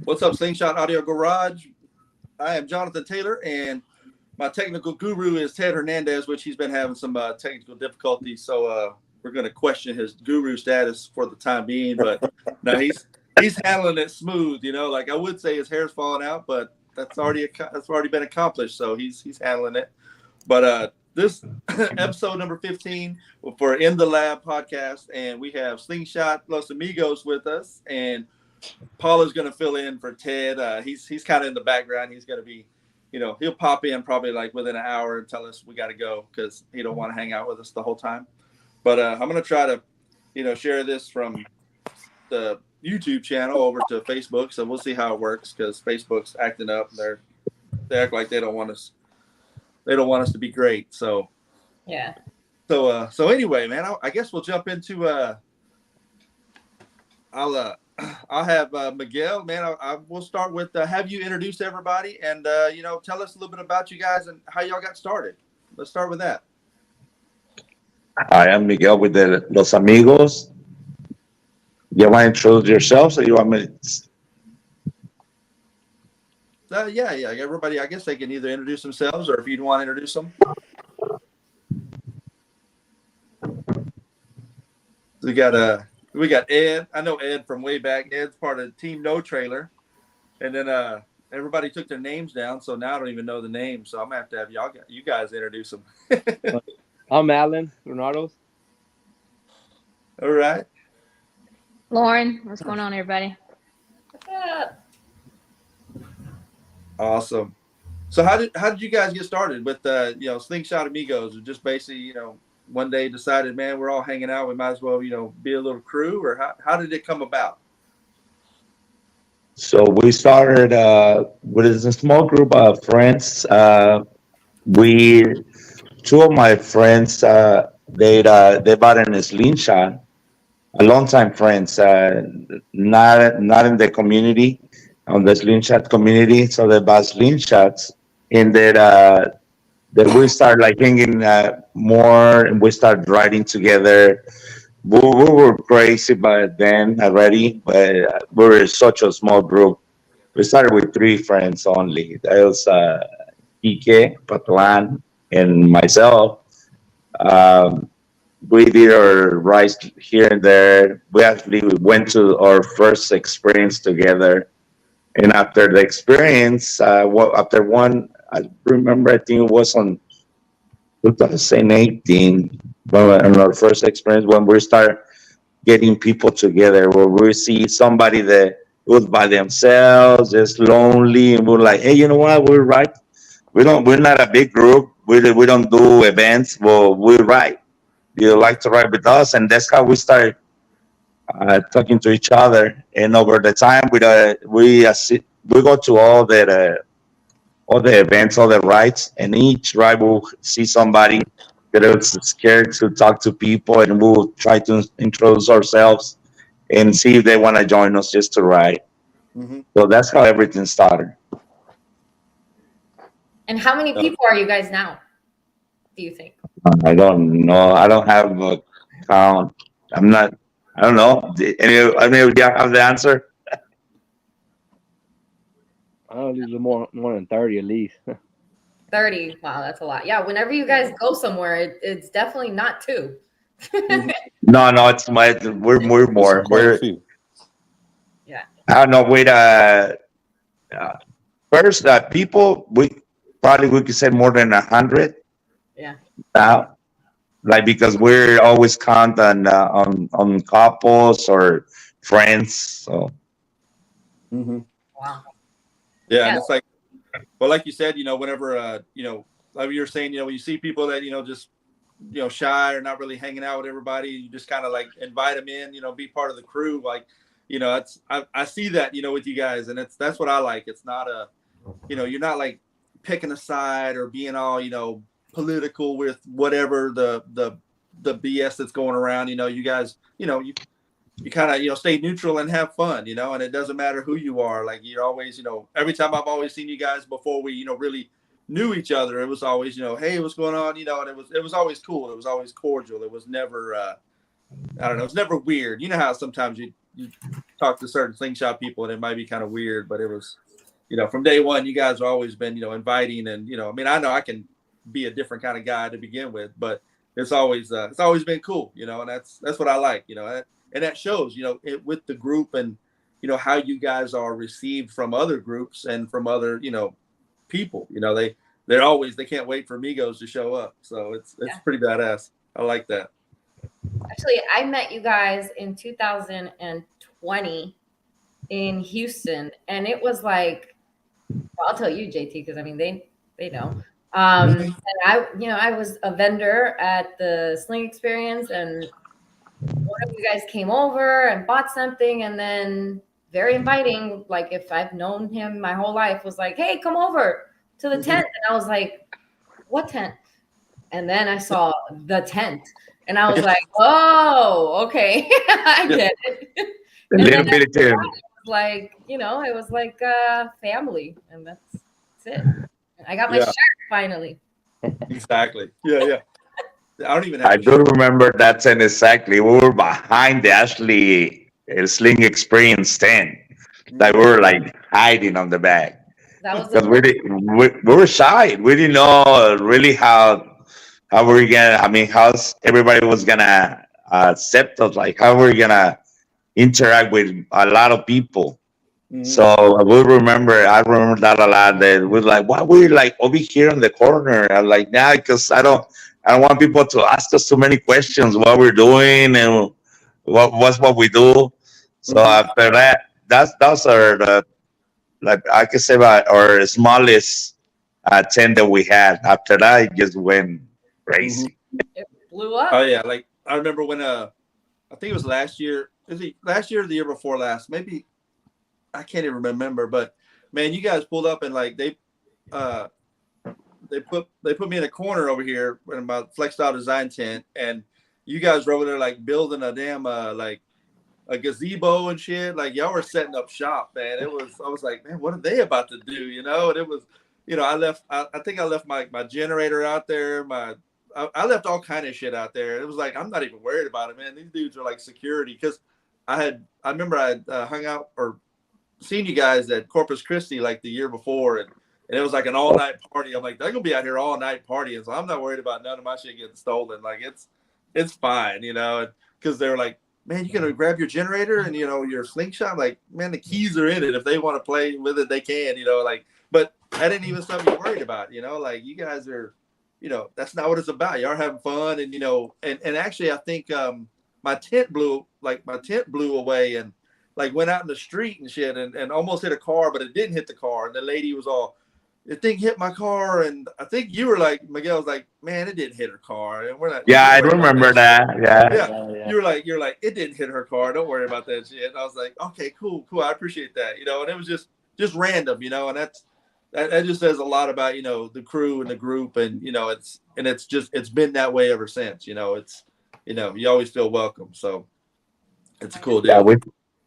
What's up, Slingshot Audio Garage? I am Johnathan Taylor, and my technical guru is Ted Hernandez, which he's been having some technical difficulties. So we're going to question his guru status for the time being. But no, he's handling it smooth. You know, like I would say his hair's falling out, but that's already been accomplished. So he's handling it. But this episode number 15 for In the Lab podcast, and we have Slingshots Y Amigos with us, and Paula's going to fill in for Ted. He's kind of in the background. He's going to be, he'll pop in probably like within an hour and tell us we got to go because he don't want to hang out with us the whole time. But I'm going to try to, share this from the YouTube channel over to Facebook. So we'll see how it works because Facebook's acting up. They act like they don't want us. They don't want us to be great. So yeah. So anyway, man, I guess we'll jump into. I'll have Miguel, man. We'll start with have you introduce everybody and tell us a little bit about you guys and how y'all got started. Let's start with that. I am Miguel with the Los Amigos. You want to introduce yourselves, or you want me? Yeah. Everybody, I guess they can either introduce themselves or if you'd want to introduce them. We got Ed. I know Ed from way back. Ed's part of Team No Trailer. And then everybody took their names down, so now I don't even know the names. So I'm going to have you guys introduce them. I'm Alan Renato. All right. Lauren, what's going on, everybody? What's up? Awesome. So how did you guys get started with Slingshot Amigos? Just basically, one day decided, man, we're all hanging out. We might as well, be a little crew, or how did it come about? So we started with a small group of friends. Two of my friends, they bought a slingshot, a longtime friends, not in the community, on the slingshot community. So they bought slingshots, and that we start like hanging more, and we start riding together. We were crazy by then already, but we were such a small group. We started with 3 friends only. That was Ike, Patlan, and myself. We did our rides here and there. We actually went to our first experience together. And after the experience, after one, I remember, I think it was on 2018, on our first experience, when we start getting people together, where we see somebody that was by themselves, just lonely, and we're like, hey, you know what? We're right. We're not a big group. We don't do events. Well, we ride. You like to ride with us, and that's how we started talking to each other. And over the time, we go to all the events, all the rides, and each ride we'll see somebody that is scared to talk to people, and we'll try to introduce ourselves and see if they want to join us just to ride. Mm-hmm. So that's how everything started. And how many people are you guys now, do you think? I don't know. I don't have a count. I don't know. Any of you have the answer? I don't know, more than 30 at least. 30. Wow, that's a lot. Yeah, whenever you guys go somewhere, it's definitely not 2. No, it's we're more. We're yeah. I don't know. Wait. First, people we could say more than 100. Yeah. Like, because we're always count on couples or friends. So. Mm-hmm. Wow. Yeah, and it's like, well, like you said, whenever like you were saying, when you see people that just shy or not really hanging out with everybody, you just kind of like invite them in, be part of the crew. Like, it's I see that with you guys, and that's what I like. It's not you're not like picking a side or being all political with whatever the BS that's going around. You guys, you kind of stay neutral and have fun, and it doesn't matter who you are. Like, you're always, every time I've always seen you guys before we really knew each other, it was always, hey, what's going on, and it was always cool. It was always cordial. It was never I don't know, it's never weird. You know how sometimes you talk to certain Slingshot people and it might be kind of weird, but it was, from day one, you guys have always been, inviting, and I mean, I know I can be a different kind of guy to begin with, but it's always been cool, and that's what I like, and that shows, with the group, and how you guys are received from other groups and from other people. They can't wait for Migos to show up, so it's pretty badass. I like that. Actually, I met you guys in 2020 in Houston, and it was like, well, I'll tell you, JT, because I mean they know. And I was a vendor at the Sling Experience, and one of you guys came over and bought something, and then very inviting, like if I've known him my whole life, was like, hey, come over to the tent. And I was like, what tent? And then I saw the tent, and I was like, oh, okay. I get it. A little bit of it was like family, and that's it. I got my shirt finally. Exactly. Yeah. I don't even have I do remember that tent exactly. We were behind the Ashley Sling Experience tent. Like, we were like hiding on the back. That was because we were shy. We didn't know really how we're gonna. I mean, how everybody was gonna accept us. Like, how we're gonna interact with a lot of people. So I remember that a lot. That we're like, why we're like over here in the corner? I'm like, nah, because I don't want people to ask us too many questions what we're doing and what we do. So after that, that's our like I can say about our smallest tent that we had. After that, it just went crazy. It blew up. Oh yeah, like I remember when I think it was last year. Is it last year or the year before last? Maybe I can't even remember. But man, you guys pulled up and like they put me in a corner over here in my Flexstyle Design tent, and you guys were over there like building a damn like a gazebo and shit. Like, y'all were setting up shop, man. I was like, man, what are they about to do? And it was, I think I left my generator out there. I left all kind of shit out there. It was like, I'm not even worried about it, man. These dudes are like security. Cause I remember I hung out or seen you guys at Corpus Christi like the year before, and it was like an all night party. I'm like, they're gonna be out here all night partying, so I'm not worried about none of my shit getting stolen. Like, it's fine, because they're like, man, you gonna grab your generator and your slingshot. I'm like, man, the keys are in it. If they want to play with it, they can. But that ain't even something you're worried about. Like, you guys are, that's not what it's about. Y'all having fun, and and actually, I think my tent blew away and like went out in the street and shit and almost hit a car, but it didn't hit the car. And the lady was all, the thing hit my car, and I think you were like, Miguel was like, man, it didn't hit her car, and we're not. Yeah, I remember that. Yeah. You're like, it didn't hit her car. Don't worry about that shit. And I was like, okay, cool. I appreciate that. And it was just random, and that just says a lot about the crew and the group, and it's been that way ever since. It's you always feel welcome, so it's a cool deal. Yeah,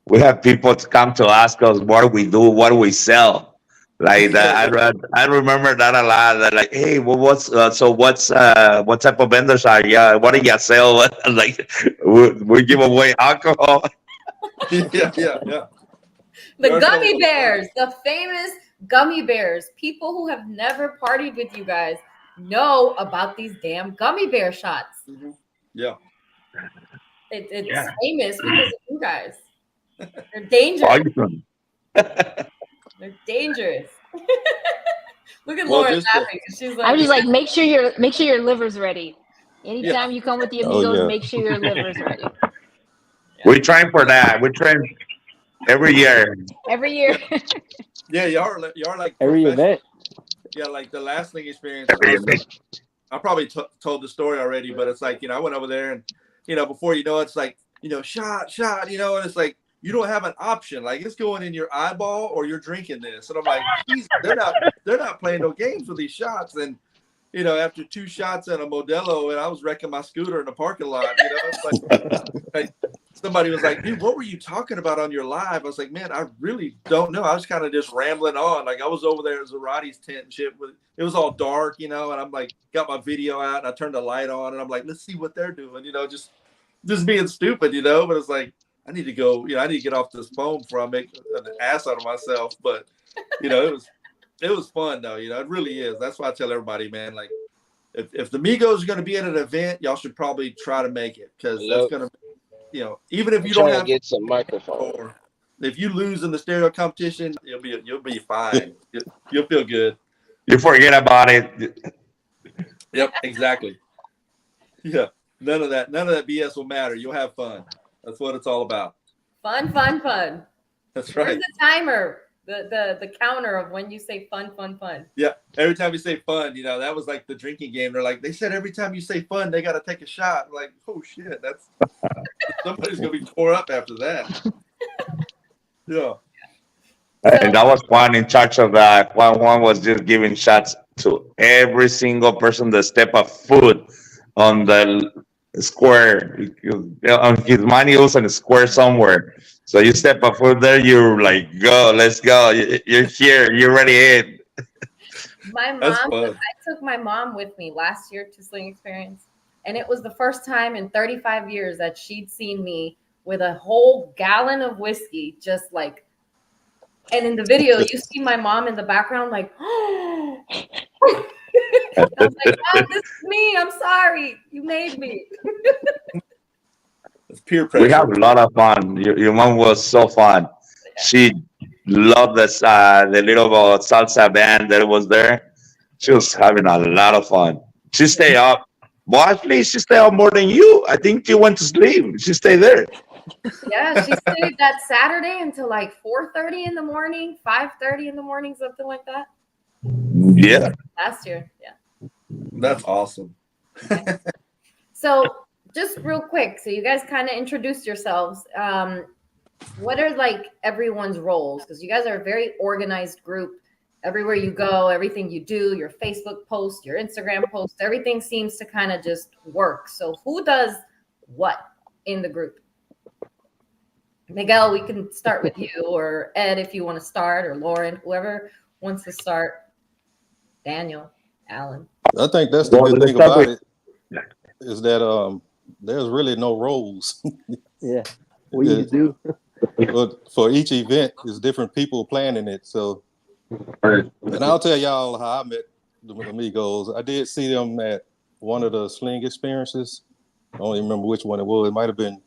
we have people to come to ask us what do we do, what do we sell. Like that, I remember that a lot. That like, hey, what type of vendors are you? What do you sell? Like, we give away alcohol. Yeah. The gummy bears, the famous gummy bears. People who have never partied with you guys know about these damn gummy bear shots. Yeah. It's famous because of you guys. They're dangerous. They're dangerous. Look at Lauren laughing. She's like, I'm just like, make sure your liver's ready. Anytime you come with the Amigos, make sure your liver's ready. We're trying for that. We're trying every year. Every year. Yeah, you are like every event. Yeah, like the last Sling experience. I probably told the story already, but it's like, I went over there and, before you know it, it's like, shot, and it's like, you don't have an option. Like, it's going in your eyeball or you're drinking this. And I'm like, they're not playing no games with these shots. And, after 2 shots and a Modelo, and I was wrecking my scooter in the parking lot, it's like somebody was like, dude, what were you talking about on your live? I was like, man, I really don't know. I was kind of just rambling on. Like, I was over there at Zarati's tent and shit. It was all dark, and I'm like, got my video out and I turned the light on and I'm like, let's see what they're doing, just being stupid, but it's like, I need to go, I need to get off this phone before I make an ass out of myself. But, it was fun though, it really is. That's why I tell everybody, man, like, if the Migos are going to be at an event, y'all should probably try to make it, because that's going to, even if you don't have get some microphone, or if you lose in the stereo competition, you'll be fine. You'll feel good. You forget about it. Yep, exactly. Yeah, none of that BS will matter. You'll have fun. That's what it's all about. Fun. That's right. Where's the timer? The counter of when you say fun. Yeah, every time you say fun, that was like the drinking game. They're like, they said every time you say fun, they got to take a shot. I'm like, oh shit, that's somebody's gonna be tore up after that. Yeah. And that was one in charge of that. One was just giving shots to every single person that step a foot on the square. On his money, was on a square somewhere. So you step a foot there, you're like, go, let's go. You're here. You're ready in. My mom, I took my mom with me last year to Sling Experience, and it was the first time in 35 years that she'd seen me with a whole gallon of whiskey, just like, and in the video, you see my mom in the background, like, oh. I was like, Mom, this is me. I'm sorry. You made me. It's peer pressure. We have a lot of fun. Your mom was so fun. She loved this, the little salsa band that was there. She was having a lot of fun. She stayed up. Well, actually, she stayed up more than you. I think you went to sleep. She stayed there. Yeah, she stayed that Saturday until like 4:30 in the morning, 5:30 in the morning, something like that. Yeah. Last year, yeah. That's awesome. So, just real quick, so you guys kind of introduced yourselves. What are like everyone's roles? Because you guys are a very organized group. Everywhere you go, everything you do, your Facebook post, your Instagram post, everything seems to kind of just work. So who does what in the group? Miguel, we can start with you, or Ed if you want to start, or Lauren, whoever wants to start. Daniel, Alan. I think that's the good thing about it, is that there's really no roles. Yeah, we do. But for each event, there's different people planning it. So, and I'll tell y'all how I met the Amigos. I did see them at one of the Sling experiences. I don't even remember which one it was. It might have been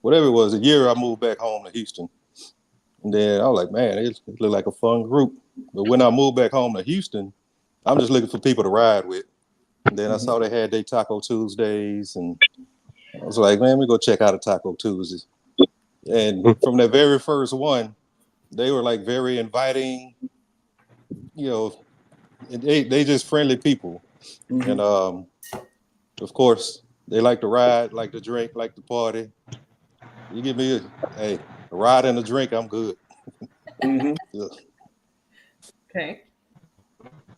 whatever it was. A year I moved back home to Houston, and then I was like, man, it looked like a fun group. But when I moved back home to Houston, I'm just looking for people to ride with. And then I saw they had their Taco Tuesdays, and I was like, man, we go check out a Taco Tuesdays. And from the very first one, they were like very inviting, and they just friendly people. Mm-hmm. And of course, they like to ride, like to drink, like to party. You give me a ride and a drink, I'm good. Mm-hmm. Yeah. Okay.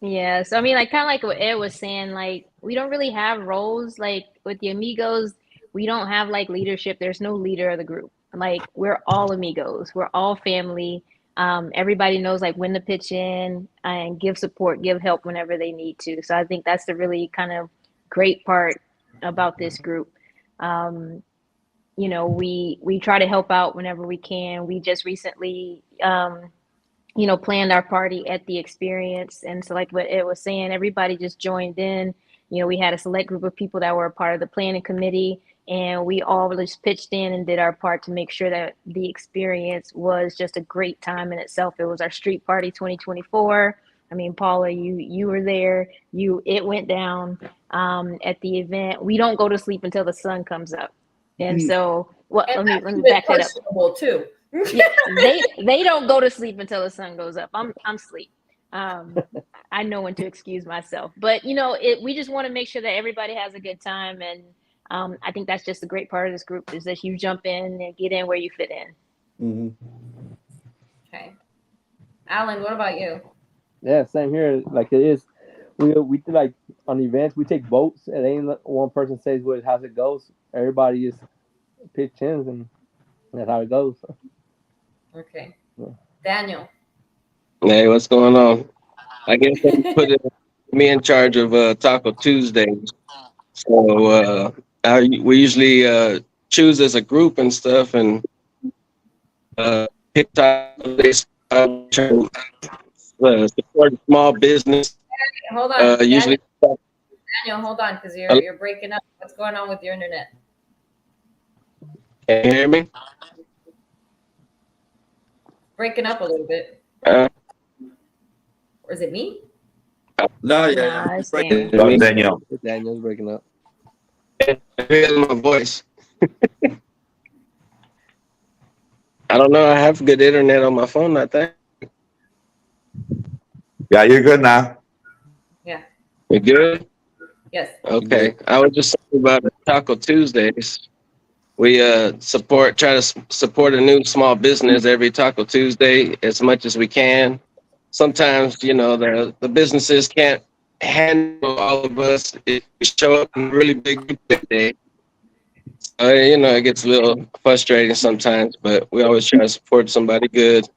Yeah, so I mean, like kind of like what Ed was saying, like we don't really have roles. Like with the Amigos, we don't have like leadership. There's no leader of the group. Like we're all Amigos. We're all family. Everybody knows like when to pitch in and give support, give help whenever they need to. So I think that's the really kind of great part about this group. We try to help out whenever we can. We just recently planned our party at the experience. And so like what Ed was saying, everybody just joined in. We had a select group of people that were a part of the planning committee, and we all just pitched in and did our part to make sure that the experience was just a great time in itself. It was our street party 2024. I mean, Paula, you were there. It went down at the event. We don't go to sleep until the sun comes up. And so let me back that up. Too. Yeah, they don't go to sleep until the sun goes up. I'm asleep. I I know when to excuse myself. But we just want to make sure that everybody has a good time, and I think that's just a great part of this group is that you jump in and get in where you fit in. Mm-hmm. Okay. Alan, what about you? Yeah, same here. Like it is. We do like on events. We take votes, and ain't one person says how it goes. Everybody just pitch in, and that's how it goes. Okay. Yeah. Daniel. Hey, what's going on? I guess they put me in charge of Taco Tuesday. So we usually choose as a group and stuff, and pick tacos. Support small business. Hold on. Usually, Daniel, hold on, because you're breaking up. What's going on with your internet? can you hear me? Breaking up a little bit. Uh, Or is it me? No, Nah, it's Right. Daniel. Daniel. Daniel's breaking up. Here's my voice. I don't know. I have good internet on my phone, I think. Yeah, you're good now. Yeah. You good? Yes. Okay. I was just talking about Taco Tuesdays. We try to support a new small business every Taco Tuesday as much as we can. Sometimes, the businesses can't handle all of us if we show up in a really big group that day. It gets a little frustrating sometimes, but we always try to support somebody good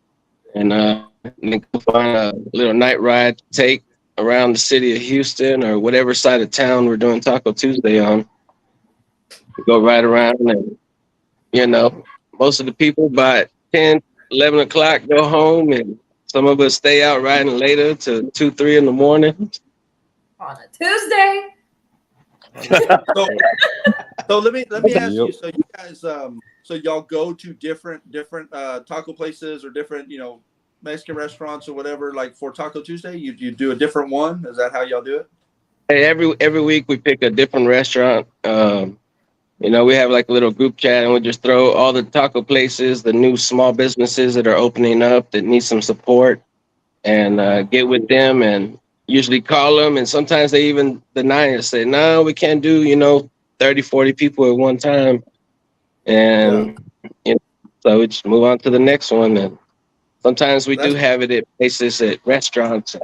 and then find a little night ride to take around the city of Houston or whatever side of town we're doing Taco Tuesday on. We go right around and, most of the people by 10, 11 o'clock go home, and some of us stay out riding later to 2, 3 in the morning. On a Tuesday. So let me ask you. Yep. So you guys, so y'all go to different taco places or different Mexican restaurants or whatever. Like for Taco Tuesday, you do a different one. Is that how y'all do it? Hey, every week we pick a different restaurant. We have like a little group chat, and we just throw all the taco places, the new small businesses that are opening up that need some support, and get with them and usually call them. And sometimes they even deny us, say, no, we can't do, 30, 40 people at one time. And so we just move on to the next one. And sometimes we do have it at places, at restaurants.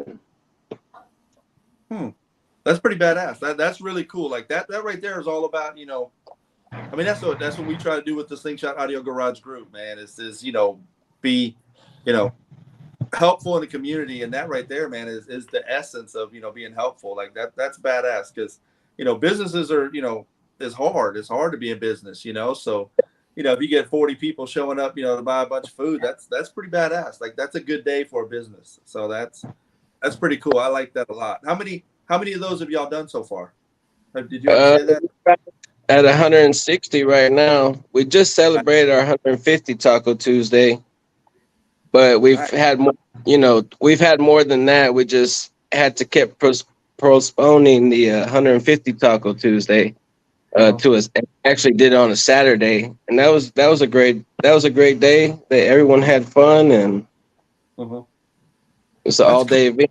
That's pretty badass. That's really cool. Like that right there is all about, I mean, that's what we try to do with the Slingshot Audio Garage group, man, is be, helpful in the community. And that right there, man, is the essence of, being helpful. Like that's badass because, businesses are, it's hard. It's hard to be in business, so, if you get 40 people showing up, to buy a bunch of food, that's pretty badass. Like that's a good day for a business. So that's pretty cool. I like that a lot. How many of those have y'all done so far? Did you say that? At 160 right now. We just celebrated our 150 Taco Tuesday, but we've had more. We've had more than that. We just had to keep postponing the 150 Taco Tuesday to us. Actually, did it on a Saturday, and that was a great day. That everyone had fun, and it's an all day event.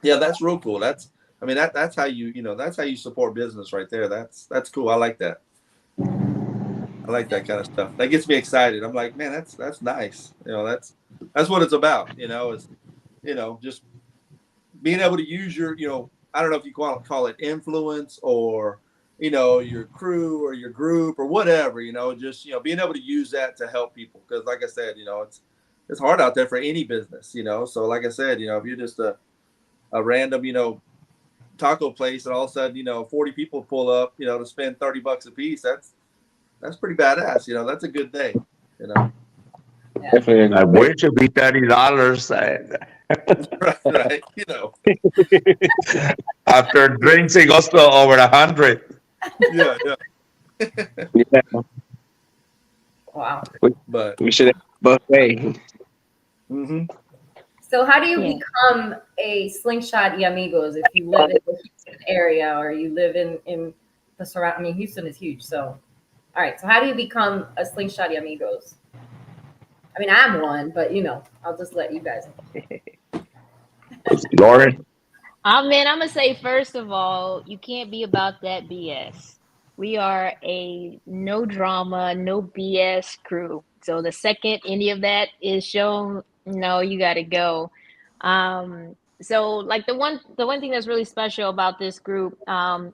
Yeah, that's real cool. That's how you that's how you support business right there. That's cool. I like that. I like that kind of stuff. That gets me excited. I'm like, man, that's nice. That's what it's about. Is just being able to use your I don't know if you call it influence or your crew or your group or whatever. Just being able to use that to help people because like I said, it's hard out there for any business. So like I said, if you're just a random taco place and all of a sudden 40 people pull up to spend $30 a piece, that's pretty badass. That's a good day. Definitely. Where should be $30? right. After drinks, it goes to over 100. Yeah. Yeah. Wow. But We should have a buffet. So how do you become a Slingshot Y Amigos if you live in the Houston area or you live in the surround? I mean, Houston is huge. So, all right. So how do you become a Slingshot Y Amigos? I mean, I'm one, but I'll just let you guys know. Lauren? Man, I'm gonna say first of all, you can't be about that BS. We are a no drama, no BS crew. So the second any of that is shown, no, you got to go. So like the one thing that's really special about this group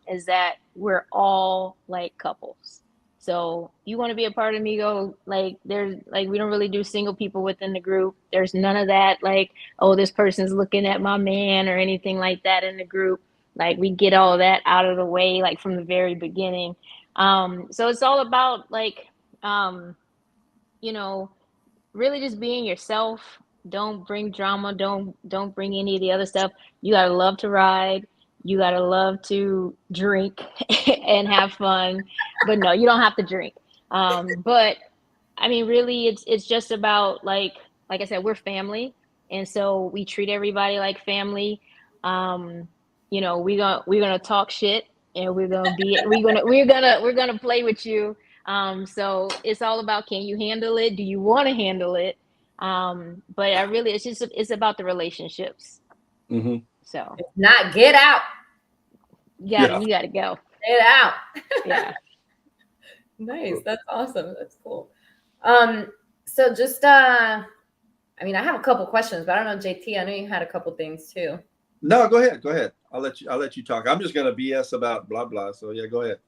is that we're all like couples. So you want to be a part of Migo, like there's like we don't really do single people within the group. There's none of that like, oh, this person's looking at my man or anything like that in the group. Like we get all that out of the way like from the very beginning. So it's all about like you know, really just being yourself. Don't bring drama. Don't bring any of the other stuff. You gotta love to ride. You gotta love to drink and have fun. But no, you don't have to drink. But I mean, really, it's just about like I said, we're family, and so we treat everybody like family. We're gonna talk shit, and we're gonna play with you. So it's all about, can you handle it? Do you want to handle it? But I really, it's about the relationships. Mm-hmm. So If not, get out. you gotta go. Get out. Yeah. Nice. That's awesome. That's cool. So just I mean, I have a couple questions, but I don't know, JT, I know you had a couple things too. No, go ahead. Go ahead. I'll let you talk. I'm just gonna BS about blah blah. So yeah, go ahead.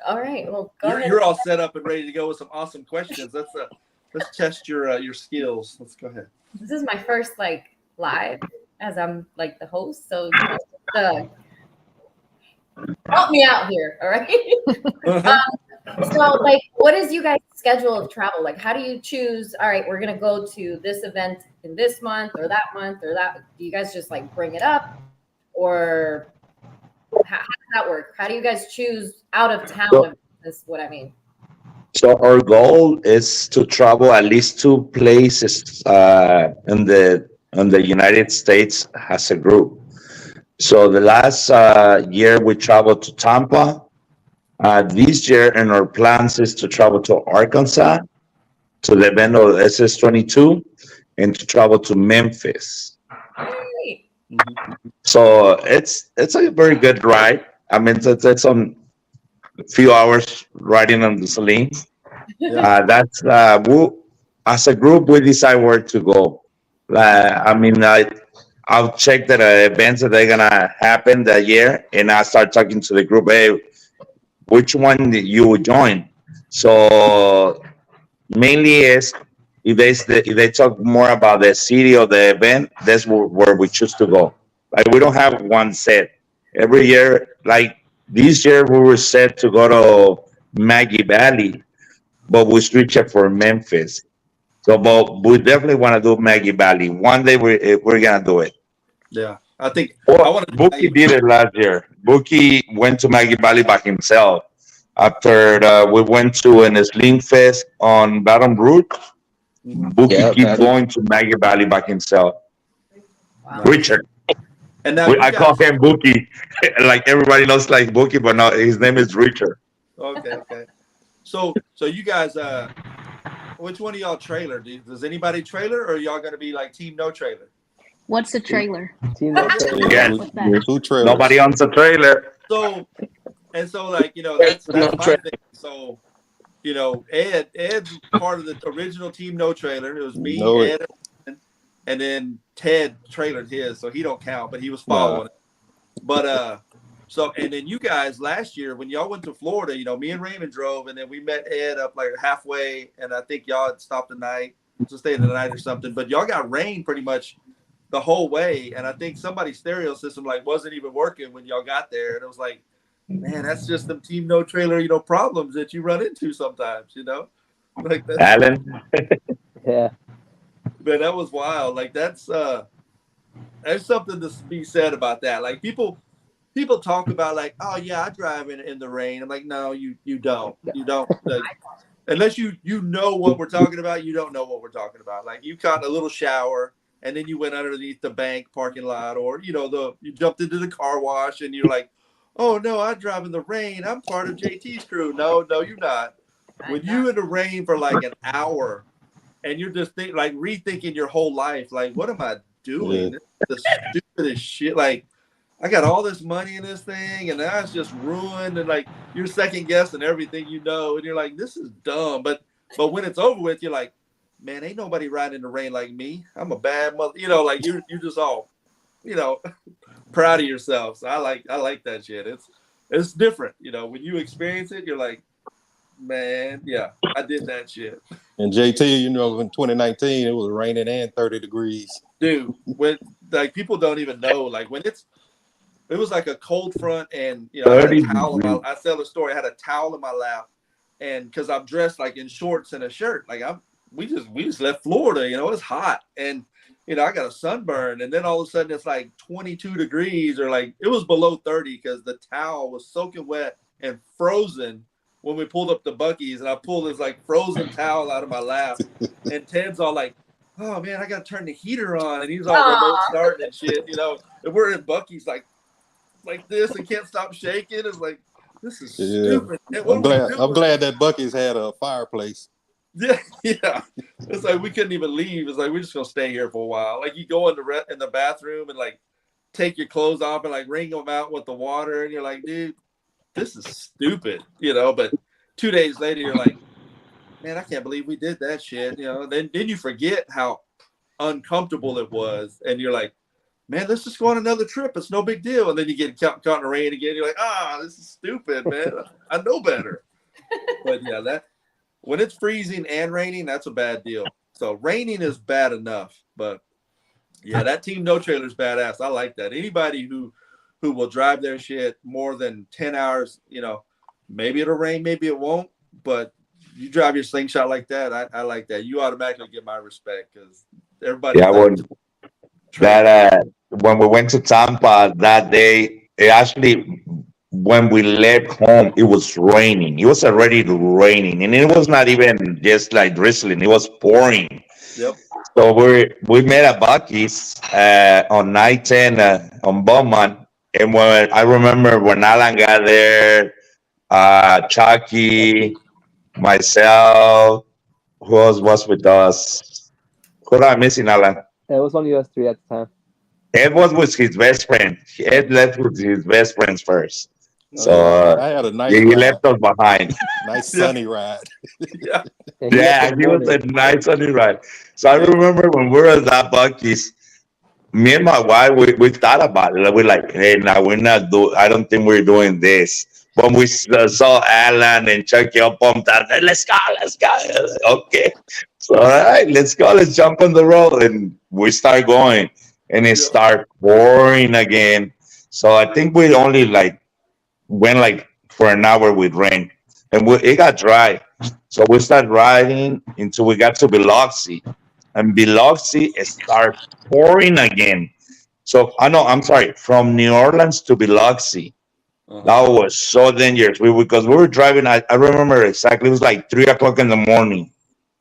All right. Well, go ahead. You're all set up and ready to go with some awesome questions. Let's test your skills. Let's go ahead. This is my first like live as I'm like the host, so help me out here. All right. So like, what is you guys' schedule of travel? Like, how do you choose? All right, we're gonna go to this event in this month or that month or that. Do you guys just like bring it up, or how does that work? How do you guys choose out of town? So- Is what I mean. So our goal is to travel at least 2 places in the United States as a group. So the last year we traveled to Tampa. This year, in our plans is to travel to Arkansas, to the event of SS22, and to travel to Memphis. Great. So it's a very good ride. I mean, it's some few hours riding on the sling. That's as a group we decide where to go. I mean, I'll check the events that are gonna happen that year, and I start talking to the group. Hey, which one you would join? So mainly is if they talk more about the city or the event, that's where we choose to go. Like we don't have one set. Every year, like this year, we were set to go to Maggie Valley, but we switched it for Memphis. So, but we definitely want to do Maggie Valley. One day we're gonna do it. Yeah, I think Well, I want to. Bookie did it last year. Bookie went to Maggie Valley by himself. After we went to a Sling Fest on Baton Rouge, Bookie keep going to Maggie Valley by himself. Wow. Richard. And now I call him Bookie. Like everybody knows like Bookie, but no, his name is Richard. Okay. So you guys, which one of y'all trailer? Does anybody trailer, or y'all gonna be like team no trailer? What's the trailer? Yeah. What's that? 2 trailers. Nobody owns a trailer. So like that's my thing. So Ed's part of the original team no trailer. It was me, Ed, and then Ted trailered his, so he don't count, but he was following it. But so and then you guys last year when y'all went to Florida, me and Raymond drove, and then we met Ed up like halfway, and I think y'all had stopped the night to stay the night or something. But y'all got rain pretty much the whole way, and I think somebody's stereo system like wasn't even working when y'all got there, and it was like, man, that's just them team no trailer, problems that you run into sometimes, like that. Alan. Yeah. Man, that was wild. Like there's something to be said about that. Like people talk about like, oh yeah, I drive in the rain. I'm like, no, you don't. You don't. Like, unless you know what we're talking about, you don't know what we're talking about. Like you caught a little shower and then you went underneath the bank parking lot, or you jumped into the car wash and you're like, oh no, I drive in the rain. I'm part of JT's crew. No, you're not. When you in the rain for like an hour and you're just rethinking your whole life, like, what am I doing? Yeah. This is the stupidest shit. Like, I got all this money in this thing, and now it's just ruined. And like, you're second guessing everything you know, and you're like, this is dumb. But when it's over with, you're like, man, ain't nobody riding in the rain like me. I'm a bad mother. You know, like you're just all, you know, proud of yourself. So I like that shit. It's different. You know, when you experience it, you're like, man, yeah, I did that shit. And JT, you know, in 2019, it was raining and 30 degrees. Dude, when like people don't even know, like when it was like a cold front, and you know, I had a towel in I tell the story, I had a towel in my lap, and because I'm dressed like in shorts and a shirt, like we just left Florida, you know, it's hot, and you know, I got a sunburn, and then all of a sudden it's like 22 degrees, or like it was below 30 because the towel was soaking wet and frozen when we pulled up the Buc-ee's, and I pulled this like frozen towel out of my lap, and Ted's all like, oh man, I got to turn the heater on, and he's all remote starting and shit, you know, and we're in Buc-ee's like this and can't stop shaking. It's like, this is stupid. I'm glad that Buc-ee's had a fireplace. Yeah. It's like we couldn't even leave. It's like we're just gonna stay here for a while. Like you go in the bathroom and like take your clothes off and like wring them out with the water, and you're like, dude, this is stupid, you know. But 2 days later, you're like, man, I can't believe we did that shit, you know. Then you forget how uncomfortable it was, and you're like, man, let's just go on another trip. It's no big deal. And then you get caught in the rain again. You're like, this is stupid, man. I know better. But yeah, that when it's freezing and raining, that's a bad deal. So raining is bad enough, but yeah, that Team No Trailer is badass. I like that. Anybody who will drive their shit more than 10 hours, you know, maybe it'll rain, maybe it won't, but you drive your Slingshot like that, I like that. You automatically get my respect because everybody. Yeah, when we went to Tampa that day, it actually, when we left home, it was raining. It was already raining, and it was not even just like drizzling; it was pouring. Yep. So we met at Buc-ee's on night 10 on Beaumont, and when I remember when Alan got there, Chucky, myself, who else was with us? Who am I missing, Alan? It was only us three at the time. Ed was with his best friend. Ed left with his best friends first. So I had a nice he ride. left us behind. Nice sunny ride. Yeah. Yeah, he was a nice sunny ride. So I remember when we were at that Buc-ee's, me and my wife, we thought about it. We're like, hey, now I don't think we're doing this. But we saw Alan and Chucky up pumped out. Let's go. Okay. So, all right, let's go. Let's jump on the road. And we start going. And it started pouring again. So I think we only went for an hour with rain. And it got dry. So we started riding until we got to Biloxi. And Biloxi started pouring again. So I'm sorry, from New Orleans to Biloxi. That was so dangerous. Because we were driving, I remember exactly, it was like 3:00 in the morning,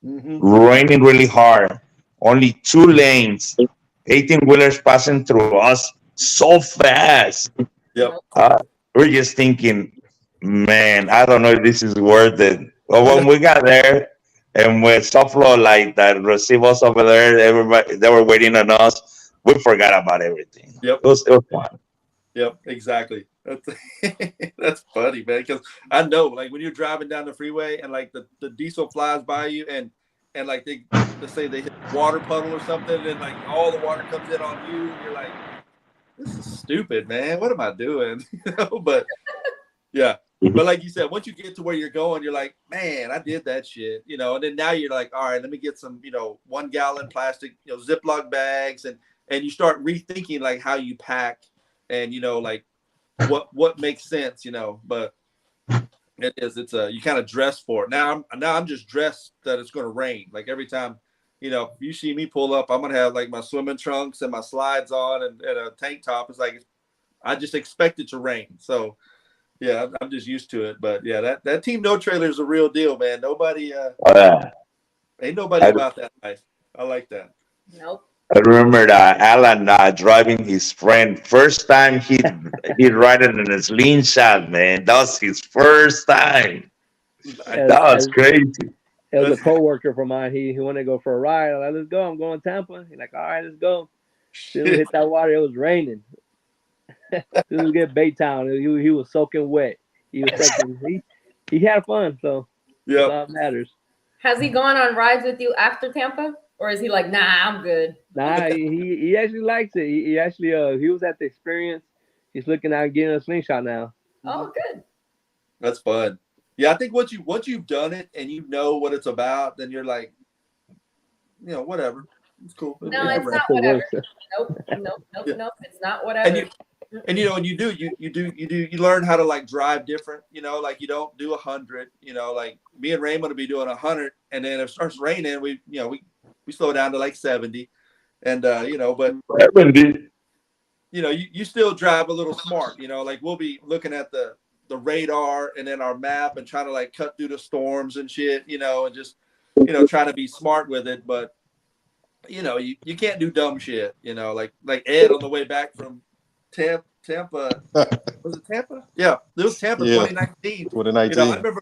raining really hard, only 2 lanes, 18-wheelers passing through us so fast. Yep. We're just thinking, man, I don't know if this is worth it. But when we got there, and when Soflo that received us over there, everybody, they were waiting on us. We forgot about everything. Yep. It was fun. Yep, exactly. That's funny, man. Because I know, like when you're driving down the freeway and like the diesel flies by you, and like let's say they hit a water puddle or something, and like all the water comes in on you, and you're like, this is stupid, man. What am I doing? But yeah. But like you said, once you get to where you're going, you're like, man, I did that shit, and then now you're like, all right, let me get some, 1 gallon plastic, Ziploc bags, and you start rethinking like how you pack and, like what makes sense, but it's you kind of dress for it. Now I'm just dressed that it's going to rain. Like every time, if you see me pull up, I'm going to have like my swimming trunks and my slides on and a tank top. It's like, I just expect it to rain. So, yeah, I'm just used to it. But yeah, that Team No Trailer is a real deal, man. Nobody, ain't nobody about that life. I like that. Nope. I remember Alan driving his friend. First time he riding in a Slingshot, man. That was his first time. That was crazy. It was a coworker from mine. He wanted to go for a ride. I'm like, let's go. I'm going to Tampa. He's like, all right, let's go. Soon as we hit that water, it was raining. Soon as we get Baytown, he was soaking wet. He was soaking. He had fun, so that's all that matters. Has he gone on rides with you after Tampa, or is he like, nah, I'm good? Nah, he actually likes it. He actually he was at the experience. He's looking at getting a slingshot now. Oh, good. That's fun. Yeah, I think once you've done it and you know what it's about, then you're like, whatever. It's cool. No, it's not whatever. Nope. It's not whatever. And you learn how to like drive different, like you don't do 100, like me and Raymond will be doing 100, and then if it starts raining, we slow down to like 70, and but you still drive a little smart, like we'll be looking at the radar and then our map and trying to like cut through the storms and shit, and just trying to be smart with it, but you can't do dumb shit, like Ed on the way back from Tampa. Was it Tampa? Yeah, it was Tampa 2019. 2019. I remember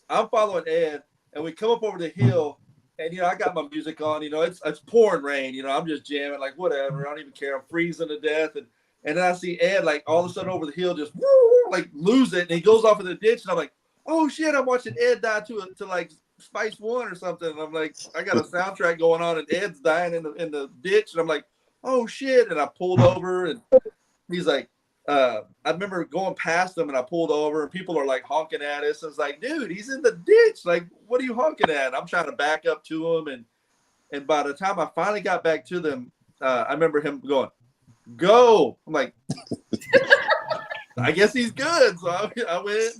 I'm following Ed, and we come up over the hill, and I got my music on. It's pouring rain. I'm just jamming, like whatever. I don't even care. I'm freezing to death, and then I see Ed like all of a sudden over the hill just like lose it, and he goes off in the ditch, and I'm like, oh shit! I'm watching Ed die to like Spice One or something, and I'm like, I got a soundtrack going on, and Ed's dying in the ditch, and I'm like, oh shit! And I pulled over, and he's like, I remember going past him and I pulled over and people are like honking at us. And it's like, dude, he's in the ditch. Like, what are you honking at? I'm trying to back up to him. And by the time I finally got back to them, I remember him going, go. I'm like, I guess he's good. So I went,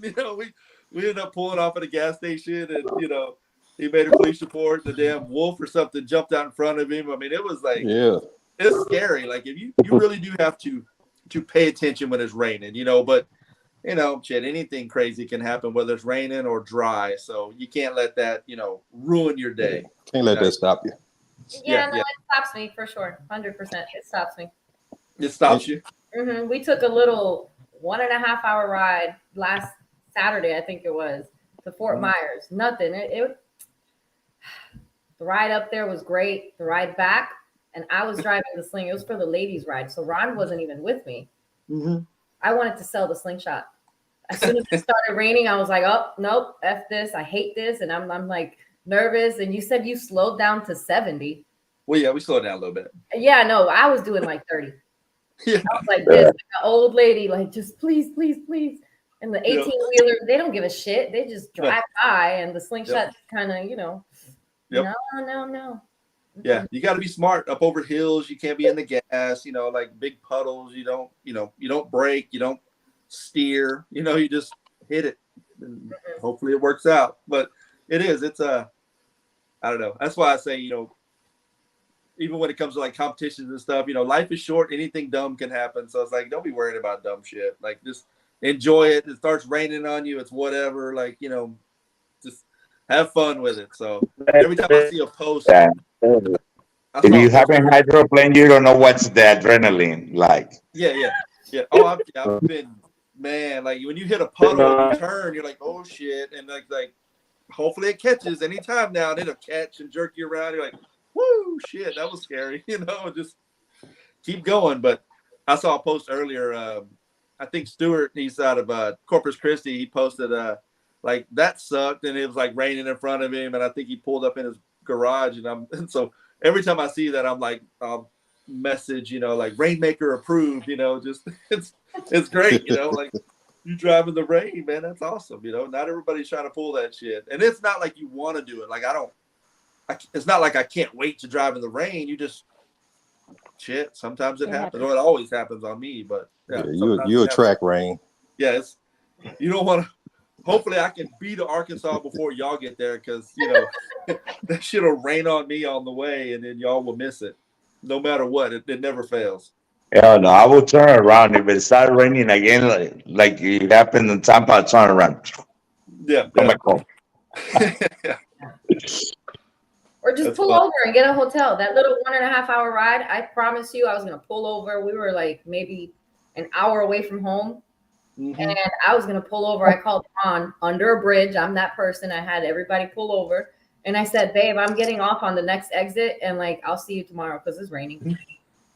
we ended up pulling off at a gas station and, he made a police report. The damn wolf or something jumped out in front of him. I mean, it was like, it's scary. Like if you really do have to pay attention when it's raining, but shit, anything crazy can happen, whether it's raining or dry. So you can't let that, ruin your day. Can't let that stop you. Yeah, it stops me for sure. 100%. It stops me. It stops you. Mm-hmm. We took a little 1.5 hour ride last Saturday, I think it was, to Fort Myers. Nothing. The ride up there was great. The ride back, and I was driving the sling. It was for the ladies' ride, so Ron wasn't even with me. Mm-hmm. I wanted to sell the slingshot. As soon as it started raining, I was like, oh, nope, F this. I hate this. And I'm like nervous. And you said you slowed down to 70. Well, yeah, we slowed down a little bit. Yeah, no, I was doing like 30. Yeah. I was like this, like an old lady, like just please, please, please. And the 18-wheeler, they don't give a shit. They just drive by, and the slingshot kind of, no. Yeah, you got to be smart up over hills. You can't be in the gas, like big puddles. You don't brake, you don't steer, you just hit it. And hopefully it works out. But it's I don't know. That's why I say, even when it comes to like competitions and stuff, life is short. Anything dumb can happen. So it's like, don't be worried about dumb shit. Like just enjoy it. It starts raining on you. It's whatever. Like, just have fun with it. So every time I see a post, if you haven't hydroplaned, you don't know what's the adrenaline like. Yeah. Oh, I've been, man, like when you hit a puddle and you turn, you're like, oh shit. And like hopefully it catches anytime now, and it'll catch and jerk you around. You're like, whoo, shit, that was scary. Just keep going. But I saw a post earlier. I think Stuart, he's out of Corpus Christi. He posted like that sucked, and it was like raining in front of him, and I think he pulled up in his garage, and so every time I see that, I'm like, message, like Rainmaker approved, just it's great, like you drive in the rain, man, that's awesome, not everybody's trying to pull that shit, and it's not like you want to do it, like it's not like I can't wait to drive in the rain, you just shit, sometimes it happens, or it always happens on me, but you attract rain. Yeah, you don't want to. Hopefully I can be to Arkansas before y'all get there, because that shit'll rain on me on the way, and then y'all will miss it. No matter what, it never fails. Hell no, I will turn around if it starts raining again, like it happened in Tampa. I'll turn around. Yeah. Come back home. Or just pull over and get a hotel. That little 1.5 hour ride, I promise you, I was gonna pull over. We were like maybe an hour away from home. Mm-hmm. And I was going to pull over. I called Ron under a bridge. I'm that person. I had everybody pull over. And I said, babe, I'm getting off on the next exit. And like, I'll see you tomorrow because it's raining.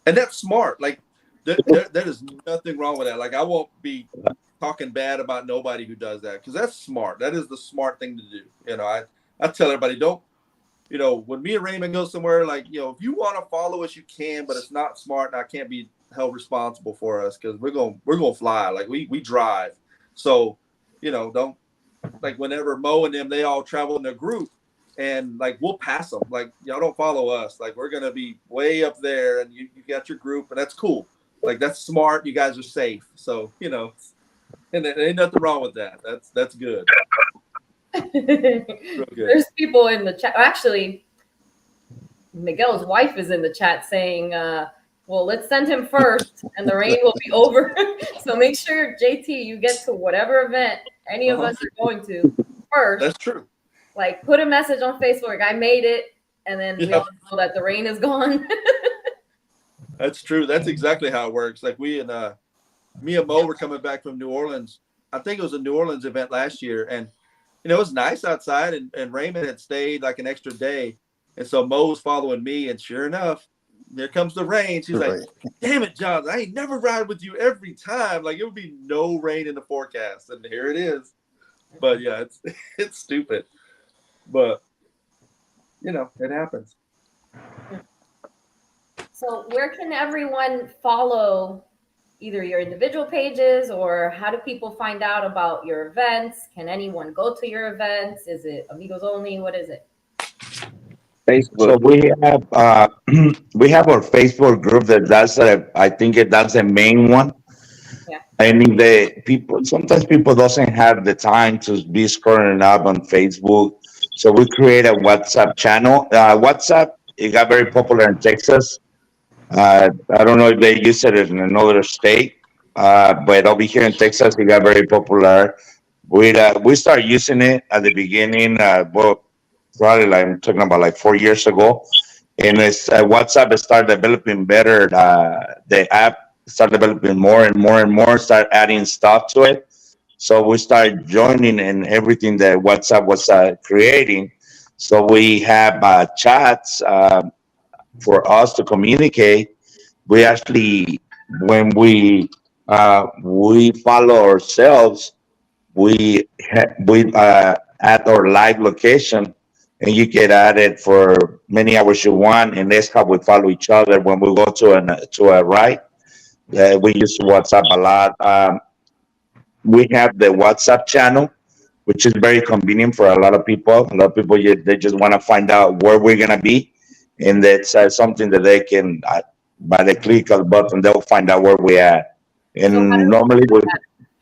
And that's smart. Like there is nothing wrong with that. Like I won't be talking bad about nobody who does that because that's smart. That is the smart thing to do. You know, I tell everybody, don't, you know, when me and Raymond go somewhere, like, you know, if you want to follow us, you can, but it's not smart, and I can't be held responsible for us because we're gonna fly. Like we drive. So, you know, don't, like whenever Mo and them, they all travel in their group, and like we'll pass them. Like y'all don't follow us. Like we're gonna be way up there, and you got your group, and that's cool. Like that's smart. You guys are safe. So, you know, and there ain't nothing wrong with that. That's good. Real good. There's people in the chat. Actually, Miguel's wife is in the chat saying, well, let's send him first and the rain will be over. So make sure, JT, you get to whatever event any of us are going to first. That's true. Like, put a message on Facebook, I made it, and then we all know that the rain is gone. That's true. That's exactly how it works. Like me and Mo were coming back from New Orleans. I think it was a New Orleans event last year, and you know, it was nice outside, and Raymond had stayed like an extra day. And so Mo was following me, and sure enough, there comes the rain. She's like, damn it, John, I ain't never ride with you every time. Like, it would be no rain in the forecast. And here it is. But yeah, it's stupid. But, you know, it happens. So where can everyone follow either your individual pages, or how do people find out about your events? Can anyone go to your events? Is it Amigos only? What is it? Facebook. So we have our Facebook group I think that's the main one. Yeah. And sometimes people doesn't have the time to be scrolling up on Facebook. So we create a WhatsApp channel. WhatsApp, it got very popular in Texas. I don't know if they use it in another state, but over here in Texas, it got very popular. We started using it at the beginning. Probably like I'm talking about like 4 years ago, and it's WhatsApp started developing better. The app started developing more and more and more. Start adding stuff to it, so we started joining in everything that WhatsApp was creating. So we have chats for us to communicate. We actually, when we follow ourselves, we add our live location, and you get added for many hours you want, and that's how we follow each other when we go to a ride. We use WhatsApp a lot. We have the WhatsApp channel, which is very convenient for a lot of people. A lot of people, they just want to find out where we're gonna be, and that's something that they can, by the click of the button, they'll find out where we're at. And So normally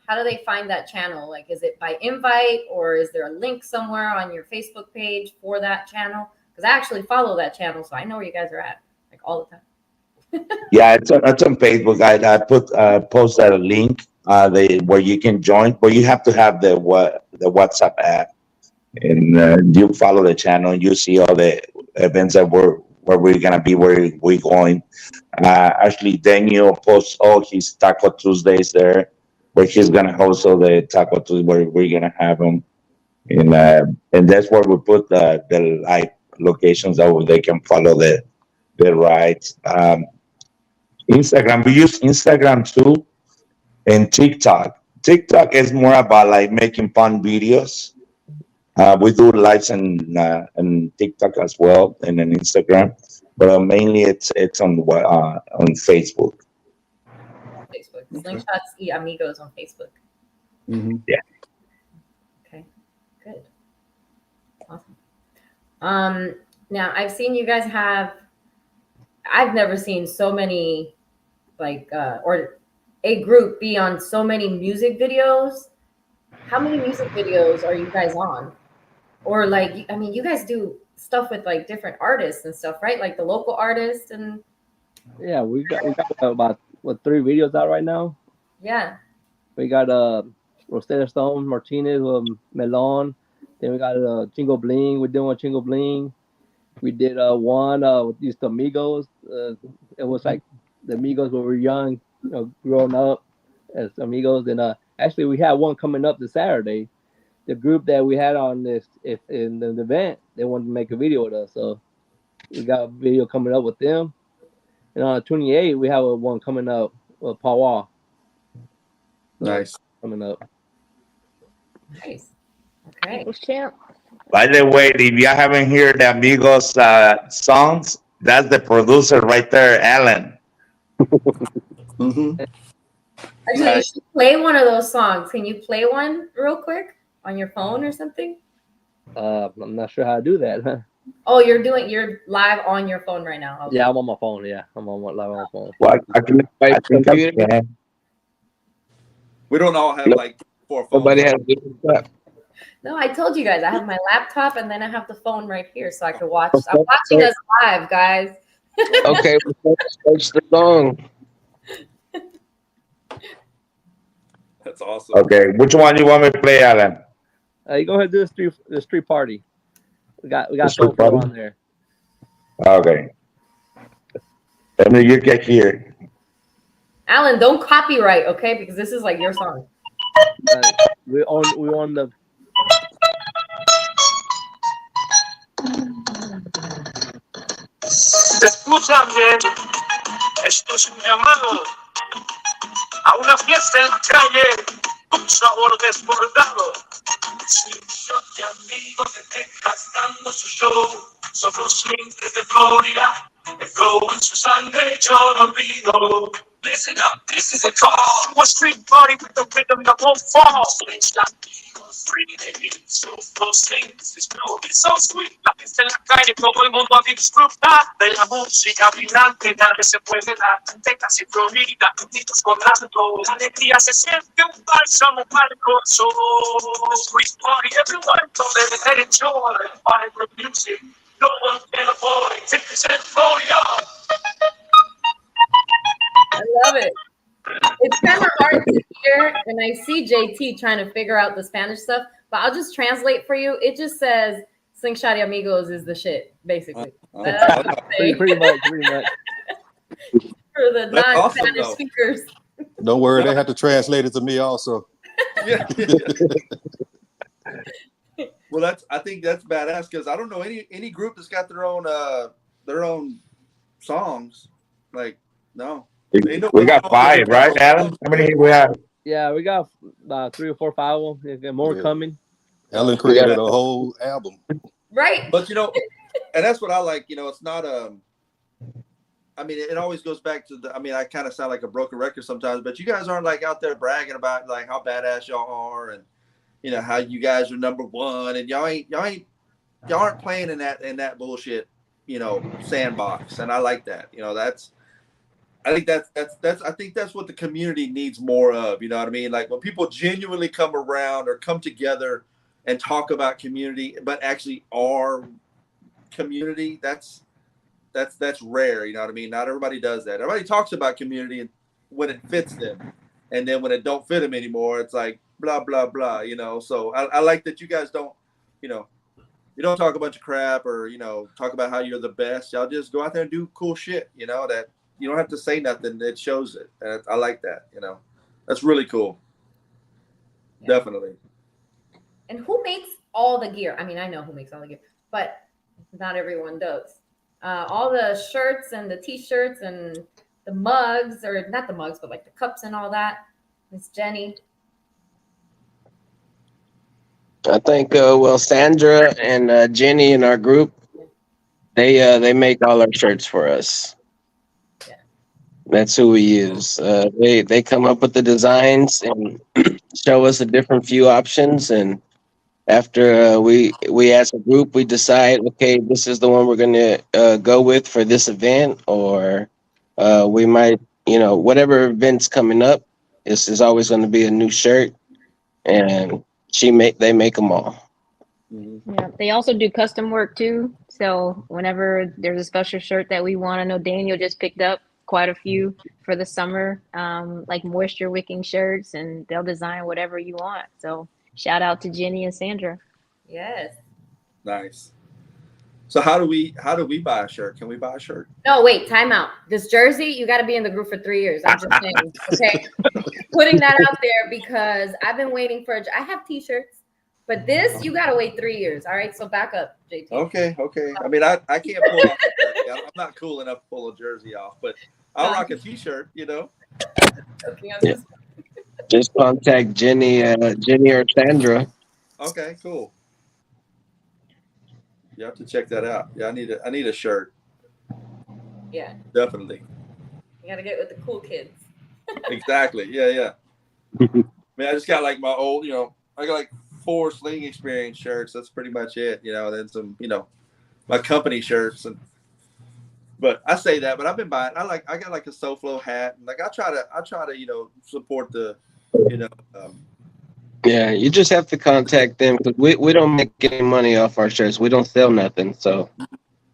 how do they find that channel? Like, is it by invite, or is there a link somewhere on your Facebook page for that channel? Because I actually follow that channel, so I know where you guys are at, like, all the time. yeah, it's on Facebook. I posted a link where you can join, but you have to have the WhatsApp app, and you follow the channel, and you see all the events that where we're gonna be, where we're going. Actually, Daniel posts all his Taco Tuesdays there, where he's gonna host all the Taco Tuesdays where we're gonna have them, and that's where we put the live locations that they can follow the rides. Instagram, we use Instagram too, and TikTok. TikTok is more about like making fun videos. We do lives and TikTok as well, and on Instagram, but mainly it's on Facebook. Facebook, Slingshots Y Amigos on Facebook. Mm-hmm. Yeah. Okay, good, awesome. Now I've seen you guys have. I've never seen so many, like, or a group be on so many music videos. How many music videos are you guys on? Or like, I mean, you guys do stuff with like different artists and stuff, right? Like the local artists and. Yeah, we got about 3 videos out right now. Yeah. We got Rosetta Stone, Martinez, Melon. Then we got Chingo Bling. We're doing Chingo Bling. We did one with these Amigos. It was like the Amigos when we were young, you know, growing up as Amigos. And actually, we have one coming up this Saturday. The group that we had on in the event, they wanted to make a video with us, so we got a video coming up with them. And on the 28th, we have one coming up, Pawa. Nice. Coming up. Nice. Okay. Who's champ? By the way, if you haven't heard the Amigos songs, that's the producer right there, Alan. Mm-hmm. Actually, you should play one of those songs. Can you play one real quick on your phone or something? I'm not sure how to do that. Oh, you're live on your phone right now. Okay. Yeah, I'm on my phone. Yeah, I'm on live on my phone. Well, I think I can. We don't all have like 4 phones. Somebody has different stuff. No, I told you guys I have my laptop and then I have the phone right here so I can watch. I'm watching us live, guys. Okay, search the song. That's awesome. Okay, which one do you want me to play, Alan? You go ahead and do the street party. We got The street some flow party? on there. Okay. Let me you get here. Alan, don't copyright, okay? Because this is like your song. We on the. Escúchame, esto es un llamado a una fiesta en la calle, un sabor desbordado. Slingshot y amigos de Texas dando su show, son los links de Florida, el flow en su sangre yo no olvido. Listen up, this is a call to a street party with the rhythm that won't fall. Slingshot amigos, free the beat, so those things, this flow is so sweet. La fiesta en la calle, todo el mundo a disfrutar de la música brillante, nadie se puede dar. Texas y Florida, juntitos colando, la alegría se siente un bálsamo para el corazón. Street party, everyone, don't let it enjoy. Party with music, no one can avoid. Texas and Florida. I love it. It's kind of hard to hear, and I see JT trying to figure out the Spanish stuff, but I'll just translate for you. It just says Slingshot Y Amigos is the shit, basically. Pretty much. For the That's non-Spanish awesome, speakers. Don't worry, they have to translate it to me also. Yeah. Well, I think that's badass because I don't know any group that's got their own songs. Like, no. We got 5, right, Alan? How many we have? Yeah, we got 3 or 4, 5 of them. There's more coming. Alan created a whole album. Right. But and that's what I like. It's not I mean, it always goes back to I kind of sound like a broken record sometimes, but you guys aren't like out there bragging about like how badass y'all are and how you guys are number 1 and y'all aren't playing in that bullshit, sandbox. And I like that. I think that's what the community needs more of. You know what I mean? Like when people genuinely come around or come together and talk about community, but actually are community. That's rare. You know what I mean? Not everybody does that. Everybody talks about community when it fits them, and then when it don't fit them anymore, it's like blah blah blah. So I like that you guys don't, you don't talk a bunch of crap or talk about how you're the best. Y'all just go out there and do cool shit. That. You don't have to say nothing. It shows it. And I like that. That's really cool. Yeah. Definitely. And who makes all the gear? I mean, I know who makes all the gear, but not everyone does. All the shirts and the T-shirts and the mugs, or not the mugs, but like the cups and all that. Miss Jenny. I think, Sandra and Jenny in our group, they make all our shirts for us. That's who we use. They come up with the designs and show us the different few options. And after we as a group, we decide, okay, this is the one we're going to go with for this event, or we might, whatever event's coming up, is always going to be a new shirt. And they make them all. Yeah, they also do custom work too. So whenever there's a special shirt that we want, I know Daniel just picked up quite a few for the summer, like moisture wicking shirts, and they'll design whatever you want. So shout out to Jenny and Sandra. Yes. Nice. So how do we buy a shirt? Can we buy a shirt? No, wait, time out. This jersey, you got to be in the group for 3 years. I'm just saying, okay? Putting that out there because I've been waiting I have T-shirts. But this, you gotta wait 3 years. All right, so back up, JT. Okay. I mean, I can't pull off a jersey. I'm not cool enough to pull a jersey off, but I'll rock a t-shirt, you know. Okay, Yeah. Just contact Jenny or Sandra. Okay, cool. You have to check that out. Yeah, I need a shirt. Yeah, Definitely. you gotta get with the cool kids. Exactly. Yeah. I mean, I just got like my old, you know, I got like 4 sling experience shirts. That's pretty much it, you know. Then some, you know, my company shirts but I say that, but I've been buying. I got like a SoFlo hat, and like I try to, you know, support the, you know. Yeah, you just have to contact them because we don't make any money off our shirts. We don't sell nothing. So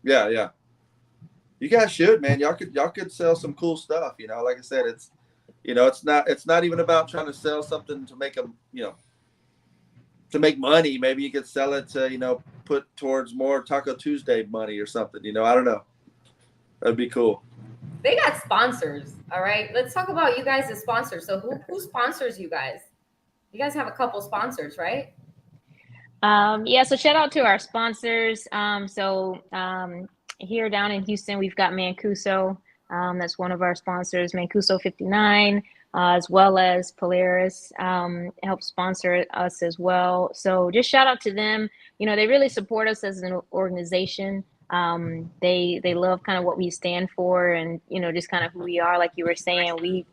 Yeah. You guys should, man. Y'all could sell some cool stuff. You know, like I said, it's, you know, it's not even about trying to sell something to make them, you know, to make money. Maybe you could sell it to, you know, put towards more Taco Tuesday money or something. You know, I don't know. That'd be cool. They got sponsors. All right, let's talk about you guys as sponsors. So who sponsors you guys? You guys have a couple sponsors, right? Yeah, so shout out to our sponsors. Here down in Houston, we've got Mancuso. That's one of our sponsors, Mancuso 59, as well as Polaris helps sponsor us as well. So just shout out to them. You know, they really support us as an organization. They love kind of what we stand for, and you know, just kind of who we are. Like you were saying,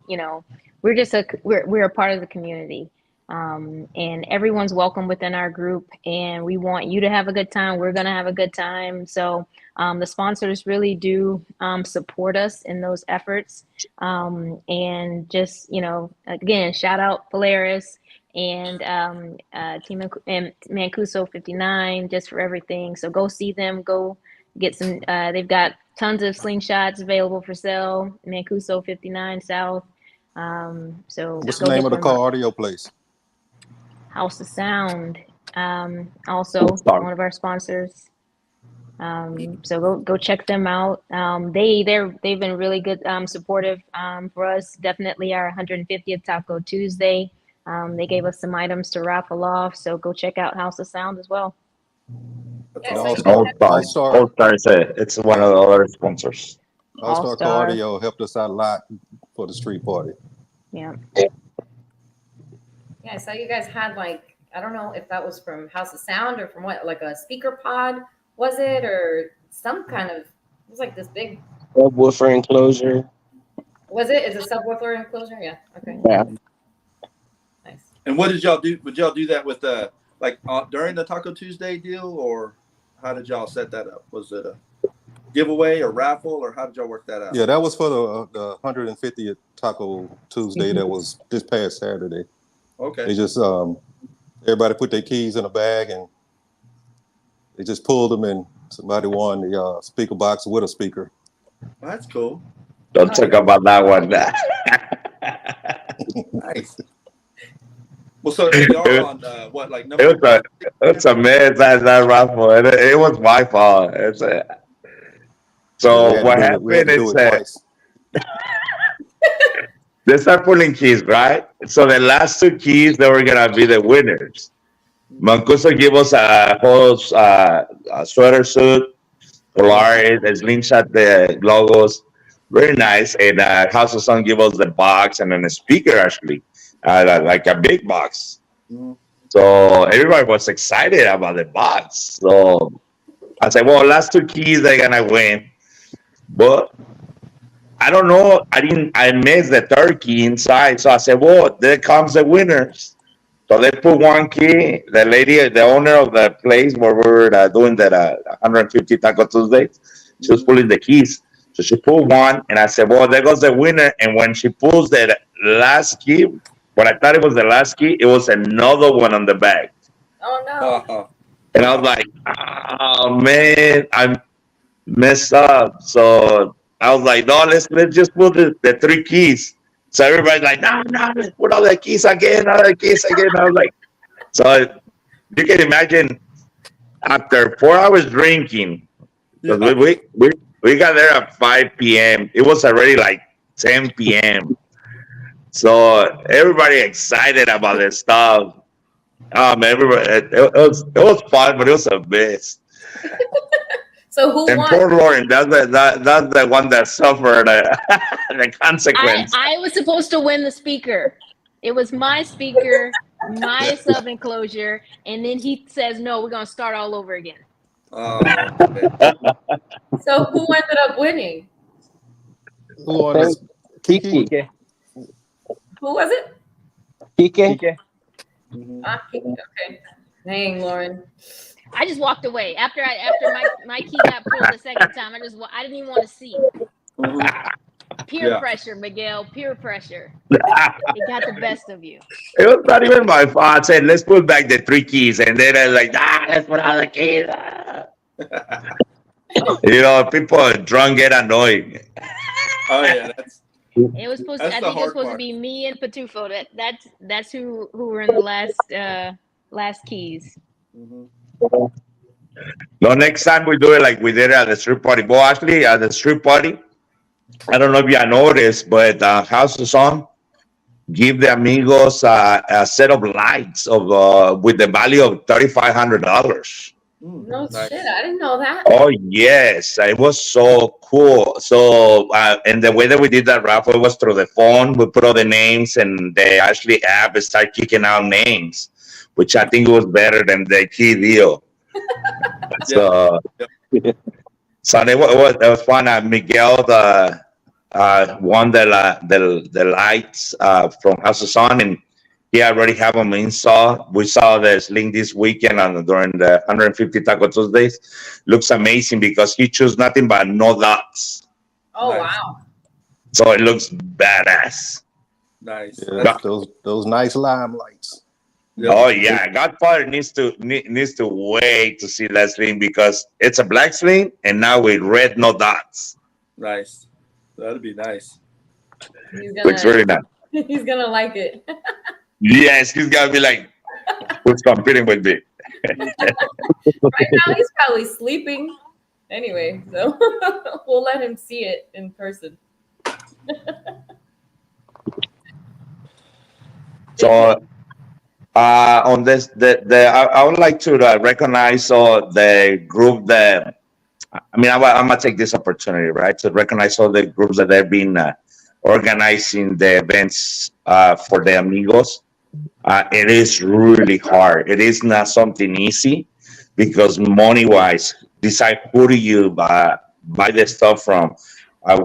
we're a part of the community. And everyone's welcome within our group, and we want you to have a good time. We're going to have a good time. So the sponsors really do support us in those efforts. And just, you know, again, shout out Polaris and Team and Mancuso 59 just for everything. So go see them, go get some, they've got tons of slingshots available for sale, Mancuso 59 South. So what's the name of the cardio place? House of Sound, also one of our sponsors. So go check them out. They've been really good, supportive for us. Definitely our 150th Taco Tuesday. They gave us some items to raffle off. So go check out House of Sound as well. It's one of the other sponsors. All-Star Cardio helped us out a lot for the street party. Yeah. Yeah, I saw you guys had like, I don't know if that was from House of Sound or from what, like a speaker pod, was it? Or some kind of, it was like this big subwoofer enclosure. Was it? Is it subwoofer enclosure? Yeah. Okay. Yeah. Nice. And what did y'all do? Would y'all do that with during the Taco Tuesday deal, or how did y'all set that up? Was it a giveaway or raffle, or how did y'all work that out? Yeah, that was for the 150th Taco Tuesday that was this past Saturday. Okay. They just everybody put their keys in a bag and they just pulled them, and somebody won the speaker box with a speaker. Well, that's cool. Don't talk about that one. Nice. Well, so y'all on what, like number? It's a mess that raffle. It was my fault. What happened is that they start pulling keys, right? So the last 2 keys, they were gonna be the winners. Mancuso gave us a whole sweater suit, Polaris, the Slingshot, the logos, very nice. And House of Sun gave us the box and then a speaker, actually, like a big box. Mm-hmm. So everybody was excited about the box. So I said, well, last 2 keys, they're gonna win. But I don't know. I missed the 3rd key inside. So I said, well, there comes the winners. So they put 1 key. The lady, the owner of the place where we were doing that 150 Taco Tuesday, she was pulling the keys. So she pulled 1, and I said, well, there goes the winner. And when she pulls the last key, what I thought it was the last key, it was another one on the bag. Oh, no. And I was like, oh, man, I messed up. So I was like, no, let's just put the 3 keys. So everybody's like, no, let's put all the keys again, all the keys again. I was like, so you can imagine after 4 hours drinking, because we got there at 5 p.m. It was already like 10 p.m. So everybody excited about this stuff. Everybody, it was fun, but it was a mess. So who And won? poor Lauren, that's the one that suffered the consequence. I was supposed to win the speaker. It was my speaker, my sub enclosure, and then he says, "No, we're gonna start all over again." Okay. So who ended up winning? Who on this? Kiki? Kike. Who was it? Kike. Mhm. Okay. Dang, Lauren. I just walked away after my key got pulled the second time. I didn't even want to see. Mhm. Peer Yeah. pressure, Miguel. Peer pressure. It got the best of you. It was not even my fault. I said, let's put back the 3 keys. And then I was like, let's put out the keys. People drunk get annoyed. Oh yeah, that's It was supposed. That's I the think it was hard supposed part. to be me and Patufo. That's who were in the last keys. mhm. No, next time we do it like we did at the street party. Well, actually, at the street party, I don't know if you noticed, but House of Song give the amigos a set of lights with the value of $3,500. No Nice. shit, I didn't know that. Oh yes, it was so cool. So and the way that we did that raffle was through the phone. We put all the names, and the actually app start kicking out names, which I think was better than the key deal. So, so it was fun. Miguel won the lights from House of Sun, and he already have them installed. We saw the Sling this weekend during the 150 Taco Tuesdays. Looks amazing because he chose nothing but no dots. Oh Nice. wow. So it looks badass. Nice. Yeah, that's those nice lime lights. Yep. Oh yeah, Godfather needs to wait to see that Sling because it's a black Sling and now with red no dots. Nice. That'd be nice. Looks really nice. He's gonna like it. Yes, he's gotta be like, who's competing with me? Right now he's probably sleeping. Anyway, so we'll let him see it in person. So on this, I would like to recognize the group that. I'm gonna take this opportunity, right, to recognize all the groups that have been organizing the events for the amigos. It is really hard. It is not something easy because money-wise, decide who do you buy the stuff from,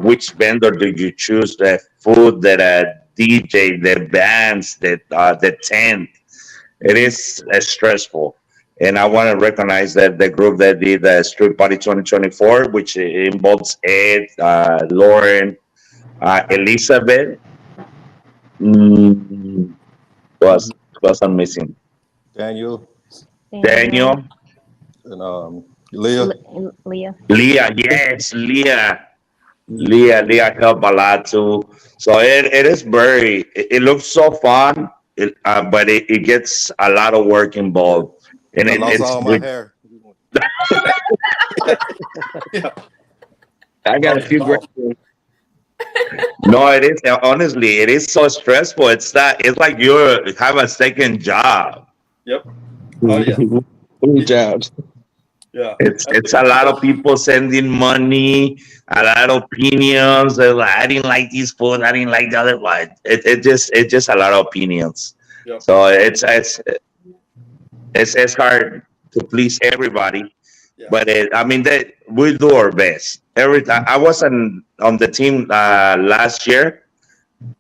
which vendor do you choose, the food, the DJ, the bands, the tent. It is stressful. And I want to recognize that the group that did the Street Party 2024, which involves Ed, Lauren, Elizabeth, was I'm missing. Daniel Daniel, and Leah. Leah. Leah, yes, Leah helped a lot too. So it is it looks so fun, but it gets a lot of work involved. And I lost all my hair. I got a few questions. No, it is honestly, it is so stressful. It's like you have a second job. Yep. Oh yeah. Three jobs. Yeah. It's a lot of people sending money, a lot of opinions. They're like, I didn't like this food, I didn't like the other one. It's just a lot of opinions. Yep. So it's hard to please everybody. Yeah. But we do our best. Every time I was on the team last year,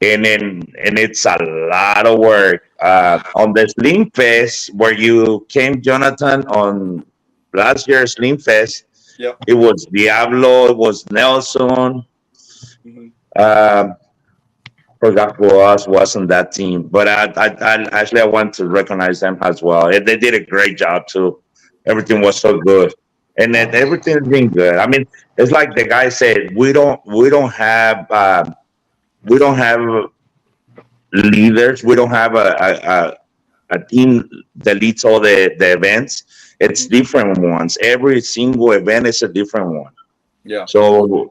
and it's a lot of work. On the Sling Fest where you came, Johnathan, on last year's Sling Fest, Yep. it was Diablo, it was Nelson. Mhm. Forgot who else was on that team, but I want to recognize them as well. And they did a great job too. Everything was so good, and then everything's been good. It's like the guy said, we don't have leaders. We don't have a team that leads all the events. It's different ones. Every single event is a different one. Yeah. So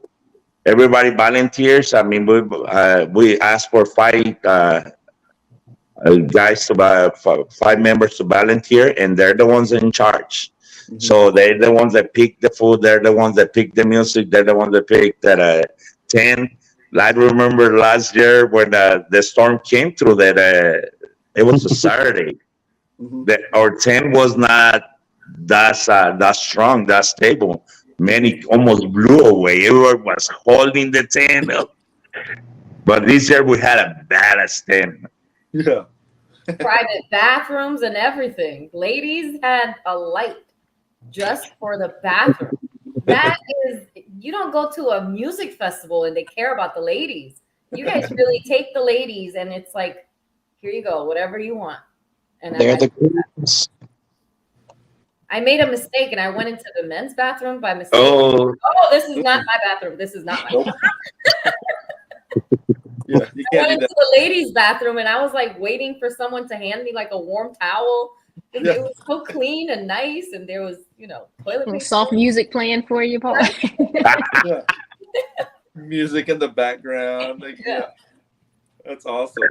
everybody volunteers. We ask for 5 guys about 5 members to volunteer, and they're the ones in charge. Mhm. So they're the ones that pick the food. They're the ones that pick the music. They're the ones that pick that tent. I remember last year when the storm came through that it was a Saturday. Mhm. That our tent was not that strong, that stable. Many almost blew away. Everyone was holding the tent, but this year we had a badass tent. Yeah. Private bathrooms and everything. Ladies had a light just for the bathroom. That is, you don't go to a music festival and they care about the ladies. You guys really take the ladies and it's like, here you go, whatever you want. And They're the queens. I made a mistake and I went into the men's bathroom by mistake. Oh, Oh, this is not my bathroom. This is not my bathroom. Yeah. You I can't went do into the ladies' bathroom and I was like waiting for someone to hand me like a warm towel. And Yeah. it was so clean and nice, and there was, toilet paper. Soft music playing for you, Paul. Yeah. Music in the background. Like, yeah. That's awesome.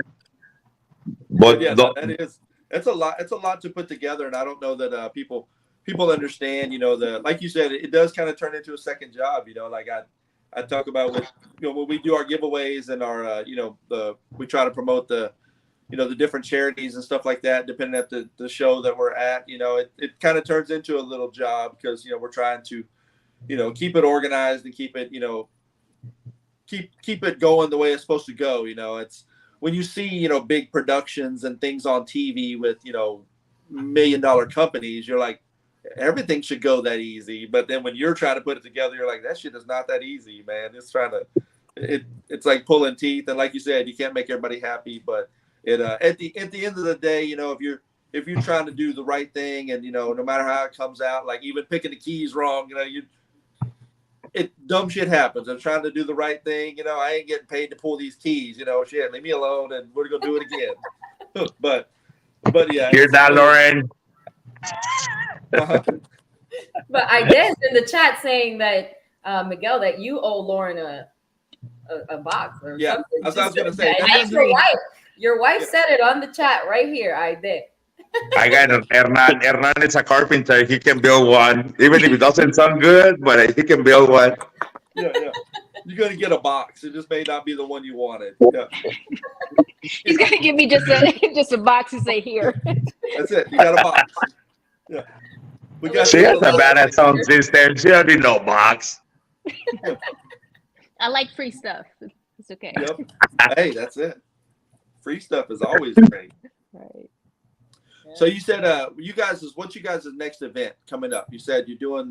but Yeah, the- it's a lot. It's a lot to put together, and I don't know that people understand. Like you said, it does kind of turn into a second job. Like I talk about with when we do our giveaways and our we try to promote the different charities and stuff like that. Depending at the show that we're at, it kind of turns into a little job because we're trying to keep it organized and keep it keep it going the way it's supposed to go. It's when you see big productions and things on TV with $1 million companies, you're like, everything should go that easy. But then when you're trying to put it together, you're like, that shit is not that easy, man. It's like pulling teeth. And like you said, you can't make everybody happy, but it at the end of the day, if you're trying to do the right thing and no matter how it comes out, like even picking the keys wrong, dumb shit happens. I'm trying to do the right thing. I ain't getting paid to pull these keys. Shit, leave me alone, and we're gonna do it again. but yeah. hear that, Lauren? But I guess in the chat saying that Miguel, that you owe Lauren a box or Yeah, something. that's what I was gonna say. And that's your wife. Your wife said it on the chat right here. I did. I got it. Hernan is a carpenter. He can build one, even if it doesn't sound good, but he can build one. Yeah. You're gonna get a box. It just may not be the one you wanted. Yeah. He's gonna give me just a box and say here. That's it. You got a box. Yeah. She has a badass sound system. She don't need no box. I like free stuff. It's okay. Yep. Hey, that's it. Free stuff is always great. Right. Yeah. So you said what's you guys' next event coming up? You said you're doing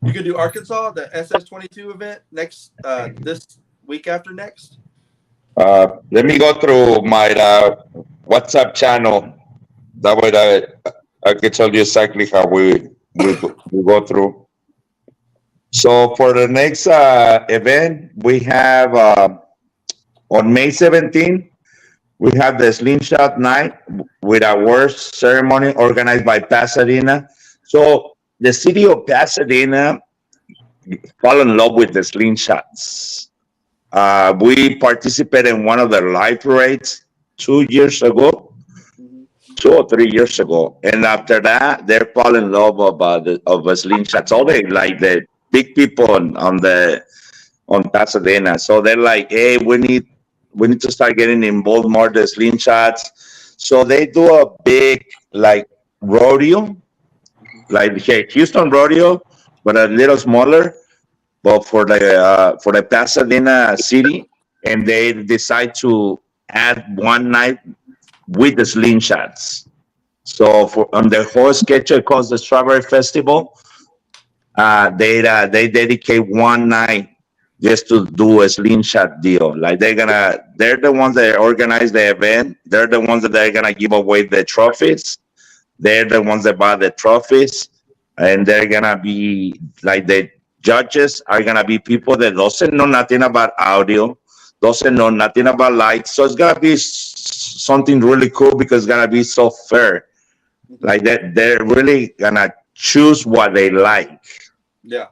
you can do Arkansas, the SS22 event next this week after next. Let me go through my WhatsApp channel. That way I can tell you exactly how we go through. So for the next event, we have on May 17th, we have the Slingshot night with a awards ceremony organized by Pasadena. So the city of Pasadena fell in love with the Slingshots. We participated in one of their live parades 2 years ago, 2 or 3 years ago, and after that, they fall in love of Slingshots. All they like the big people on Pasadena. So they're like, hey, we need to start getting involved more the Slingshots. So they do a big rodeo, like Houston rodeo, but a little smaller, but for the Pasadena city, and they decide to add one night with the Slingshots. So on the whole schedule called the Strawberry Festival, they dedicate one night just to do a Slingshot deal. Like they're the ones that organize the event. They're the ones that they're gonna give away the trophies. They're the ones that buy the trophies, and they're gonna be like the judges are gonna be people that doesn't know nothing about audio, doesn't know nothing about lights. So it's gonna be something really cool because it's gonna be so fair. Like that, they're really gonna choose what they like. Yeah.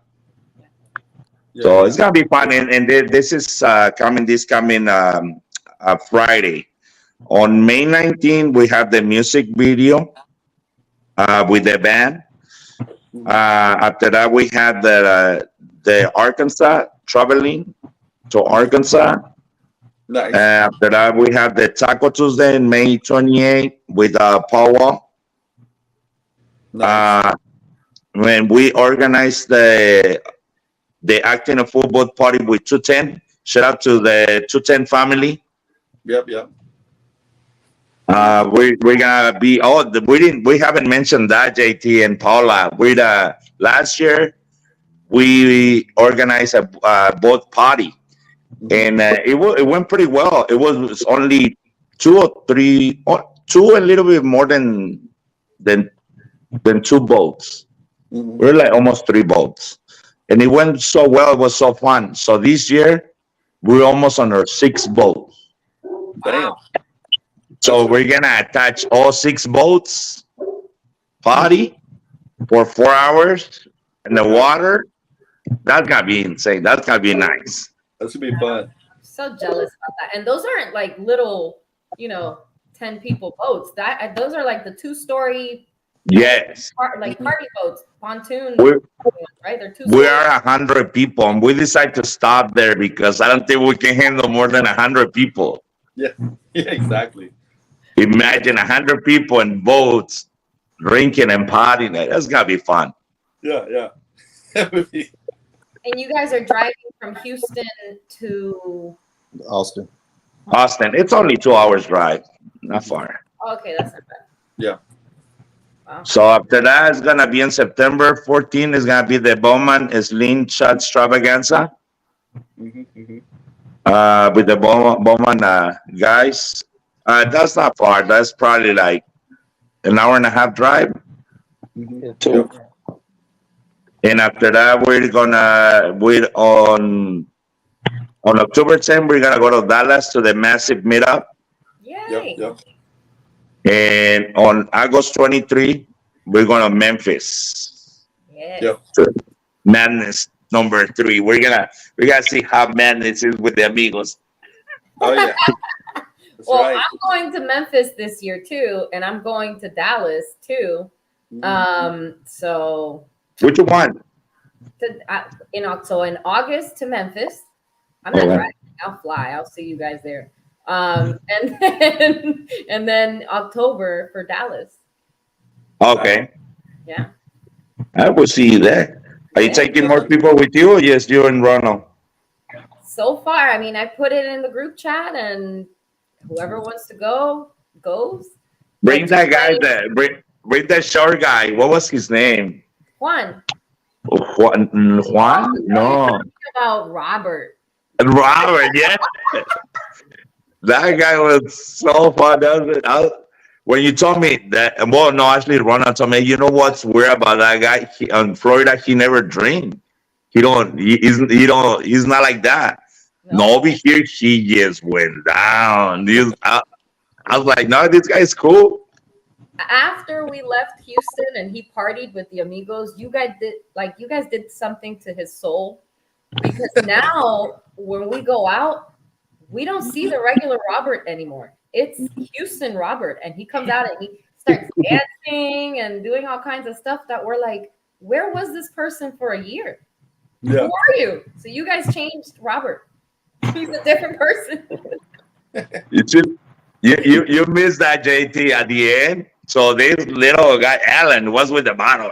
So it's gonna be fun, and this is coming Friday. On May 19th, we have the music video with the band. After that, we had the Arkansas, traveling to Arkansas. Nice. After that, we have the Taco Tuesday in May 28th with Powell. Nice. When we organized the acting and football party with 210, shout out to the 210 family. Yep. We're gonna be we haven't mentioned that, JT and Paula. Last year we organized a boat party, and it went pretty well. It was only two a little bit more than 2 boats. We're like almost 3 boats, and it went so well. It was so fun. So this year we're almost on our 6th boat. Damn. So we're gonna attach all 6 boats, party for 4 hours in the water. That's gonna be insane. That's gonna be nice. That's gonna be fun. So jealous about that. And those aren't like little, 10 people boats. Those are like the 2-story. Yes. Like party boats, pontoon. Right? They're 2 We are 100 people, and we decided to stop there because I don't think we can handle more than 100 people. Yeah, exactly. Imagine 100 people in boats, drinking and partying. That's gotta be fun. Yeah. And you guys are driving from Houston to Austin. It's only 2 hours drive, not far. Okay, that's not bad. Yeah. Wow. So after that, it's gonna be on September 14th. It's gonna be the Bowman Slingshot Extravaganza with the Bowman guys. That's not far. That's probably like an hour and a half drive. Yep. And after that, we're on October 10th. We're gonna go to Dallas to the massive meetup. Yay. Yep. And on August 23, we're going to Memphis. Yes. Yep. Madness number 3. We're gonna see how madness is with the amigos. Oh yeah. That's Well, right. I'm going to Memphis this year too, and I'm going to Dallas too. So Which one? in August to Memphis. I'm not driving. I'll fly. I'll see you guys there. And then October for Dallas. Okay. Yeah. I will see you there. Are you taking more people with you, or just you and Ronald? So far, I mean, I put it in the group chat, and whoever wants to go goes. Bring that guy there. Bring that short guy. What was his name? Juan. Juan? No. About Robert. Robert, yeah. That guy was so fun. When you told me that, well, no, actually, Ronald told me, you know what's weird about that guy? In Florida, he never drink. He's not like that. No, over here, he just went down. I was like, no, this guy's cool. After we left Houston and he partied with the amigos, you guys did something to his soul, because now when we go out, we don't see the regular Robert anymore. It's Houston Robert, and he comes out and he starts dancing and doing all kinds of stuff that we're like, where was this person for a year? Yeah. Who are you? So you guys changed Robert. He's a different person. You missed that, JT, at the end. So this little guy, Alan, was with the bottle.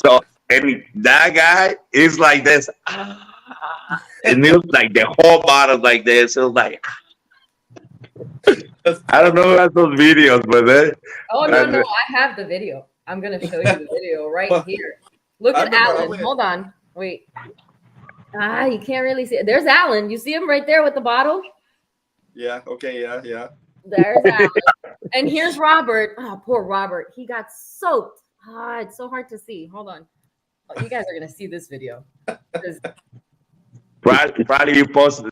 So, and that guy is like this. And it was like the whole bottle like this. It was like, I don't know about those videos, but No, I have the video. I'm gonna show you the video right here. Look at Alan. Hold on. Wait. You can't really see it. There's Alan. You see him right there with the bottle? Yeah. Okay. Yeah. There's Alan. And here's Robert. Oh, poor Robert. He got soaked. It's so hard to see. Hold on. Oh, you guys are gonna see this video. Probably you post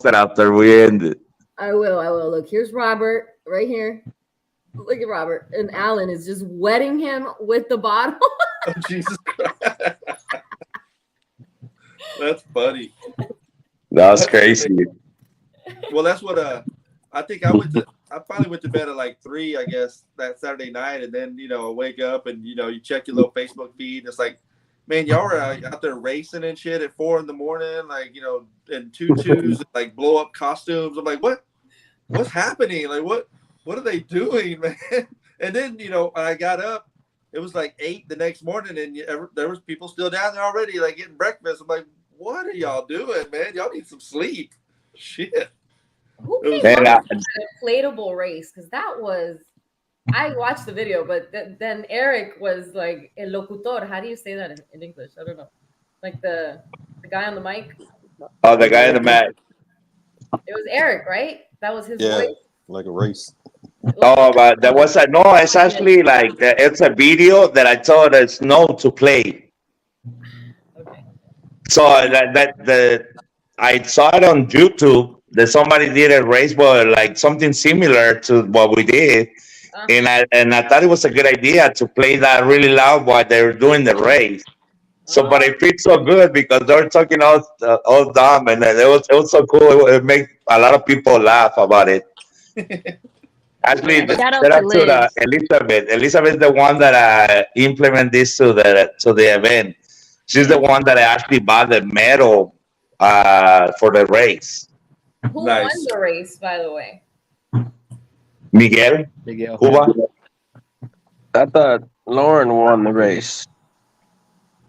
it after we ended. I will. Look, here's Robert right here. Look at Robert. And Alan is just wetting him with the bottle. Oh, Jesus Christ. That's funny. That's crazy. Well, that's what I think I finally went to bed at like 3, I guess, that Saturday night, and then I wake up and you check your little Facebook feed. And it's like, man, y'all were out there racing and shit at 4 a.m, like in tutus, like blow up costumes. I'm like, what's happening? Like what are they doing, man? And then when I got up, it was like 8 the next morning, and there was people still down there already, like getting breakfast. I'm like, what are y'all doing, man? Y'all need some sleep. Shit. Who came up with that inflatable race? Because I watched the video, but then Eric was like el locutor. How do you say that in English? I don't know. Like the guy on the mic. Oh, the guy in the mat. It was Eric, right? That was his Yeah, voice. like a race. Oh, but that was no. It's actually like it's a video that I told Snow to play. Okay. So I saw it on YouTube that somebody did a race, but like something similar to what we did, and I thought it was a good idea to play that really loud while they were doing the race. So, but it fits so good because they're talking all dumb, and it was so cool. It made a lot of people laugh about it. Actually, Shout out shout to out to Liz. Elizabeth. Elizabeth is the one that implement this to the event. She's the one that actually bought the medal for the race. Who won the race, by the way? Miguel. Cuba. I thought Lauren won the race.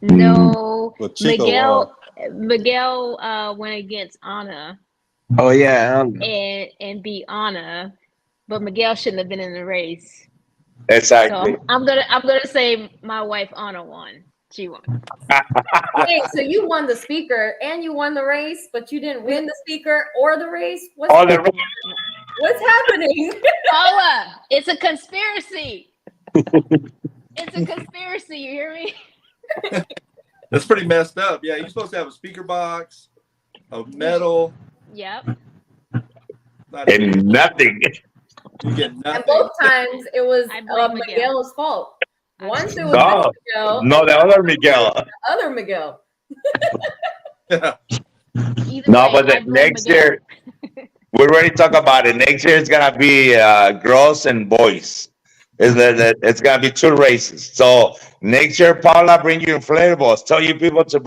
No, Well, Chico Miguel went against Anna Oh yeah, and beat Anna, but Miguel shouldn't have been in the race. Exactly. So I'm gonna say my wife Anna won. She won. Hey, so you won the speaker and you won the race, but you didn't win the speaker or the race? What's happening? Paula, it's a conspiracy. It's a conspiracy. You hear me? That's pretty messed up. Yeah, you're supposed to have a speaker box, a medal. Yep. And nothing. You get nothing. And both times it was Miguel's fault. Once it was Miguel. No, the other Miguel. The other Miguel. No, but next year, we already talked about it. Next year it's gonna be girls and boys. It's gonna be 2 races. So next year, Paula, bring you inflatables. Tell you people to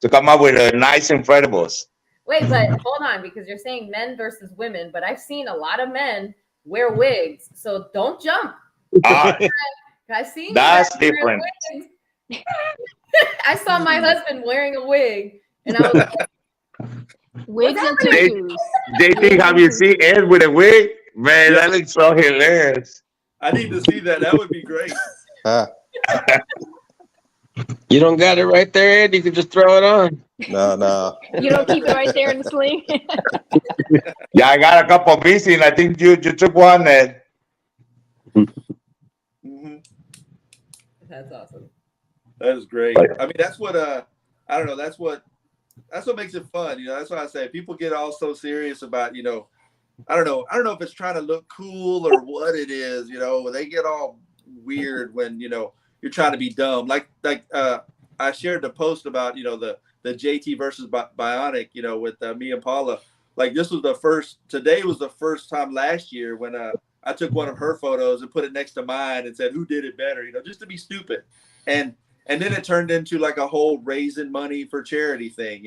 come up with nice inflatables. Wait, but hold on, because you're saying men versus women, but I've seen a lot of men wear wigs, so don't jump. I've seen that's different. I saw my husband wearing a wig, and I was like, wigs and tutus. JT, have you seen Ed with a wig? Man, that looks so hilarious. I need to see that. That would be great. You don't got it right there, Ed? You can just throw it on. No. You don't keep it right there in the sling? Yeah, I got a couple missing. I think you took one, Ed. Mm-hmm. That's awesome. That is great. I mean, that's what I don't know. That's what makes it fun. That's why I say people get all so serious about, I don't know if it's trying to look cool or what it is, they get all weird when, you're trying to be dumb. Like I shared the post about, the JT versus Bionic, with me and Paula. Like today was the first time last year when I took one of her photos and put it next to mine and said, who did it better, just to be stupid. And then it turned into like a whole raising money for charity thing,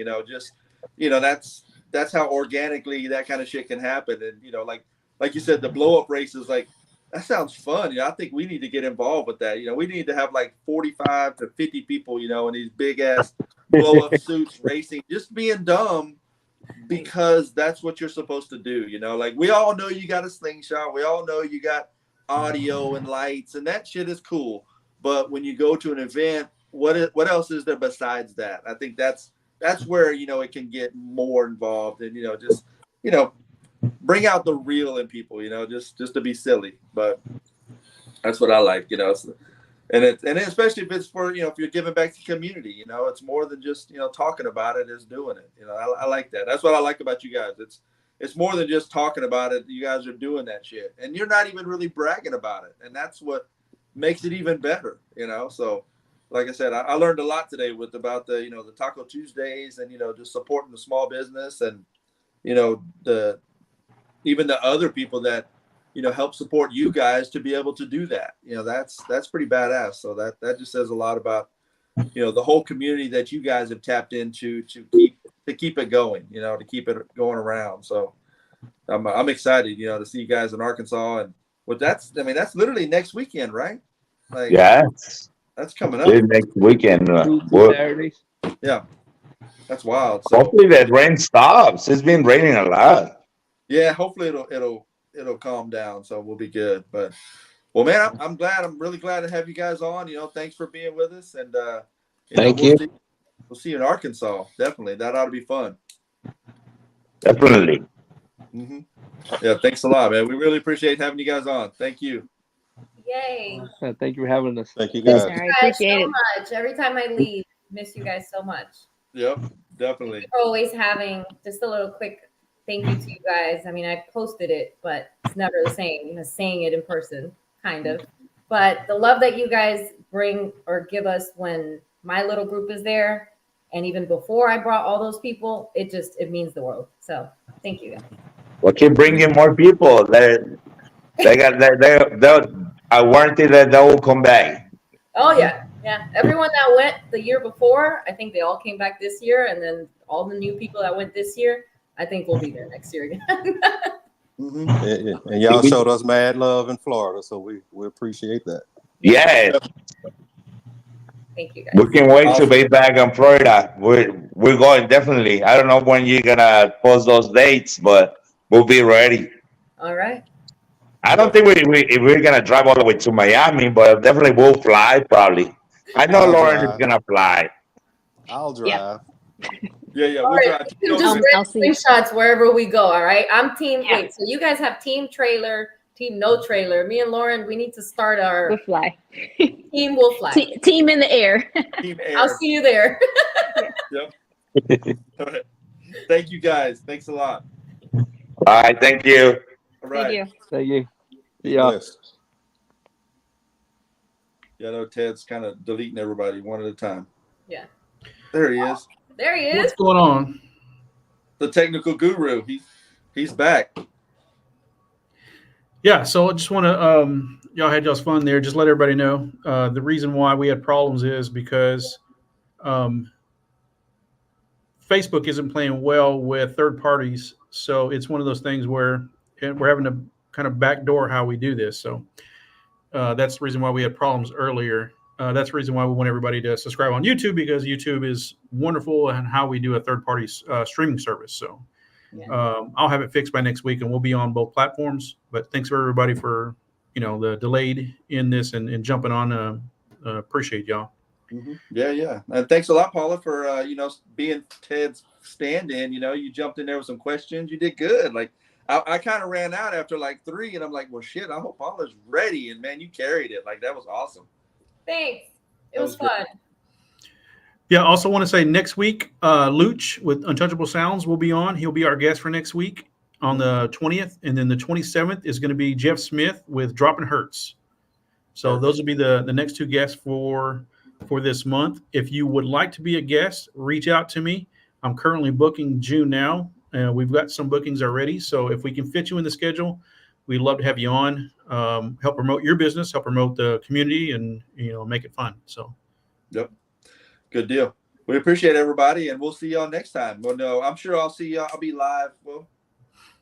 that's how organically that kind of shit can happen. And, like you said, the blow up race is like, that sounds fun. I think we need to get involved with that. We need to have like 45 to 50 people, in these big ass blow up suits racing, just being dumb because that's what you're supposed to do. Like we all know you got a slingshot. We all know you got audio and lights and that shit is cool. But when you go to an event, what else is there besides that? I think that's where, it can get more involved and, just, bring out the real in people, just to be silly. But that's what I like, and especially if it's for, if you're giving back to the community, it's more than just, talking about it, it's doing it. I like that. That's what I like about you guys. It's more than just talking about it. You guys are doing that shit and you're not even really bragging about it. And that's what makes it even better, So like I said, I learned a lot today about the, the Taco Tuesdays and, just supporting the small business and, even the other people that, help support you guys to be able to do that. That's pretty badass. So that just says a lot about, the whole community that you guys have tapped into to keep it going, to keep it going around. So I'm excited, to see you guys in Arkansas. And that's literally next weekend, right? Like, Yeah, that's coming up. next weekend. Two Saturdays. Yeah, that's wild. So Hopefully that rain stops. It's been raining a lot. yeah, hopefully it'll calm down. So we'll be good. But well, man, I'm glad. I'm really glad to have you guys on. Thanks for being with us. And Thank you. We'll see you in Arkansas. Definitely, that ought to be fun. Definitely. Mm-hmm. Yeah, thanks a lot, man. We really appreciate having you guys on. Thank you. Yay. Thank you for having us. Thank you All guys. right, Guys, appreciate so it. much. Every time I leave, miss you guys so much. Yep, definitely. For always having just a little quick thank you to you guys. I mean, I posted it, but it's never the same as saying it in person, kind of. But the love that you guys bring or give us when my little group is there, and even before I brought all those people, it means the world. So thank you guys. We'll keep bringing more people. They I warranty that they will come back. Oh yeah. Everyone that went the year before, I think they all came back this year, and then all the new people that went this year, I think we'll be there next year again. Mm-hmm. And y'all showed us mad love in Florida, so we appreciate that. Yeah, Thank you guys. we can wait to be back in Florida. We're going definitely. I don't know when you're gonna post those dates, but we'll be ready. All right. I don't think we're gonna drive all the way to Miami, but definitely we'll fly probably. I know I'll Lauren drive. is gonna fly. I'll drive. Yeah, All we'll right, drive. we can just I'll rent see. Slingshots wherever we go. All right. I'm team. Yeah. Wait, so you guys have team trailer, team no trailer. Me and Lauren, we need to start our We'll fly. team. Will fly. Team in the air. Team Air. I'll see you there. Yep. All right. Thank you guys. Thanks a lot. All right, thank you. All right. Thank you. Thank you. Be Yeah. blessed. Yeah, I know Ted's kind of deleting everybody one at a time. Yeah. There he is. There he is. What's going on? The technical guru. He's back. Yeah, so I just want to y'all had y'all's fun there. Just let everybody know the reason why we had problems is because Facebook isn't playing well with third parties. So it's one of those things where we're having to kind of backdoor how we do this. So that's the reason why we had problems earlier. That's the reason why we want everybody to subscribe on YouTube, because YouTube is wonderful and how we do a third party streaming service. So I'll have it fixed by next week and we'll be on both platforms. But thanks for everybody for, the delayed in this and jumping on. Appreciate y'all. Mm-hmm. Yeah. And thanks a lot, Paula, for, being Ted's stand-in. You jumped in there with some questions. You did good. Like, I kind of ran out after like 3, and I'm like, well, shit, I hope Paula's ready. And, man, you carried it. Like, that was awesome. Thanks. It That was was good. fun. Yeah, also want to say next week, Luch with Untouchable Sounds will be on. He'll be our guest for next week on the 20th. And then the 27th is going to be Jeff Smith with Dropping Hurts. So those will be the next 2 guests for this month. If you would like to be a guest, reach out to me. I'm currently booking June now. We've got some bookings already. So if we can fit you in the schedule, we'd love to have you on, help promote your business, help promote the community, and, make it fun. So. Yep. Good deal. We appreciate everybody, and we'll see y'all next time. Well, no, I'm sure I'll see y'all. I'll be live. Well,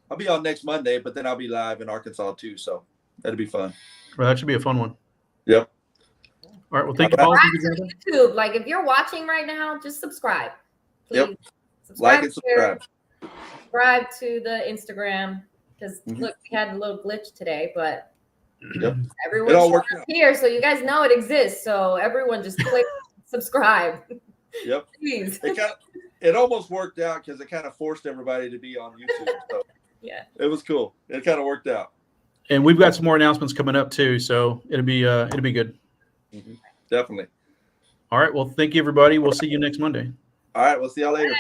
I'll be on next Monday, but then I'll be live in Arkansas too. So that'll be fun. Well, that should be a fun one. Yep. All right. Well, thank you, Paul. Subscribe to YouTube. Like, if you're watching right now, just subscribe. Please. Yep. Like and subscribe. Subscribe to the Instagram, because Mhm. look, we had a little glitch today, but Yep. everyone It all showed worked up out. here, so you guys know it exists. So everyone just click subscribe. Yep. Please. It almost worked out because it kind of forced everybody to be on YouTube. So Yeah. it was cool. It kind of worked out. And we've got some more announcements coming up too, so it'll be good. Mm-hmm. Definitely. All right. Well, thank you, everybody. We'll see you next Monday. All right. We'll see y'all later.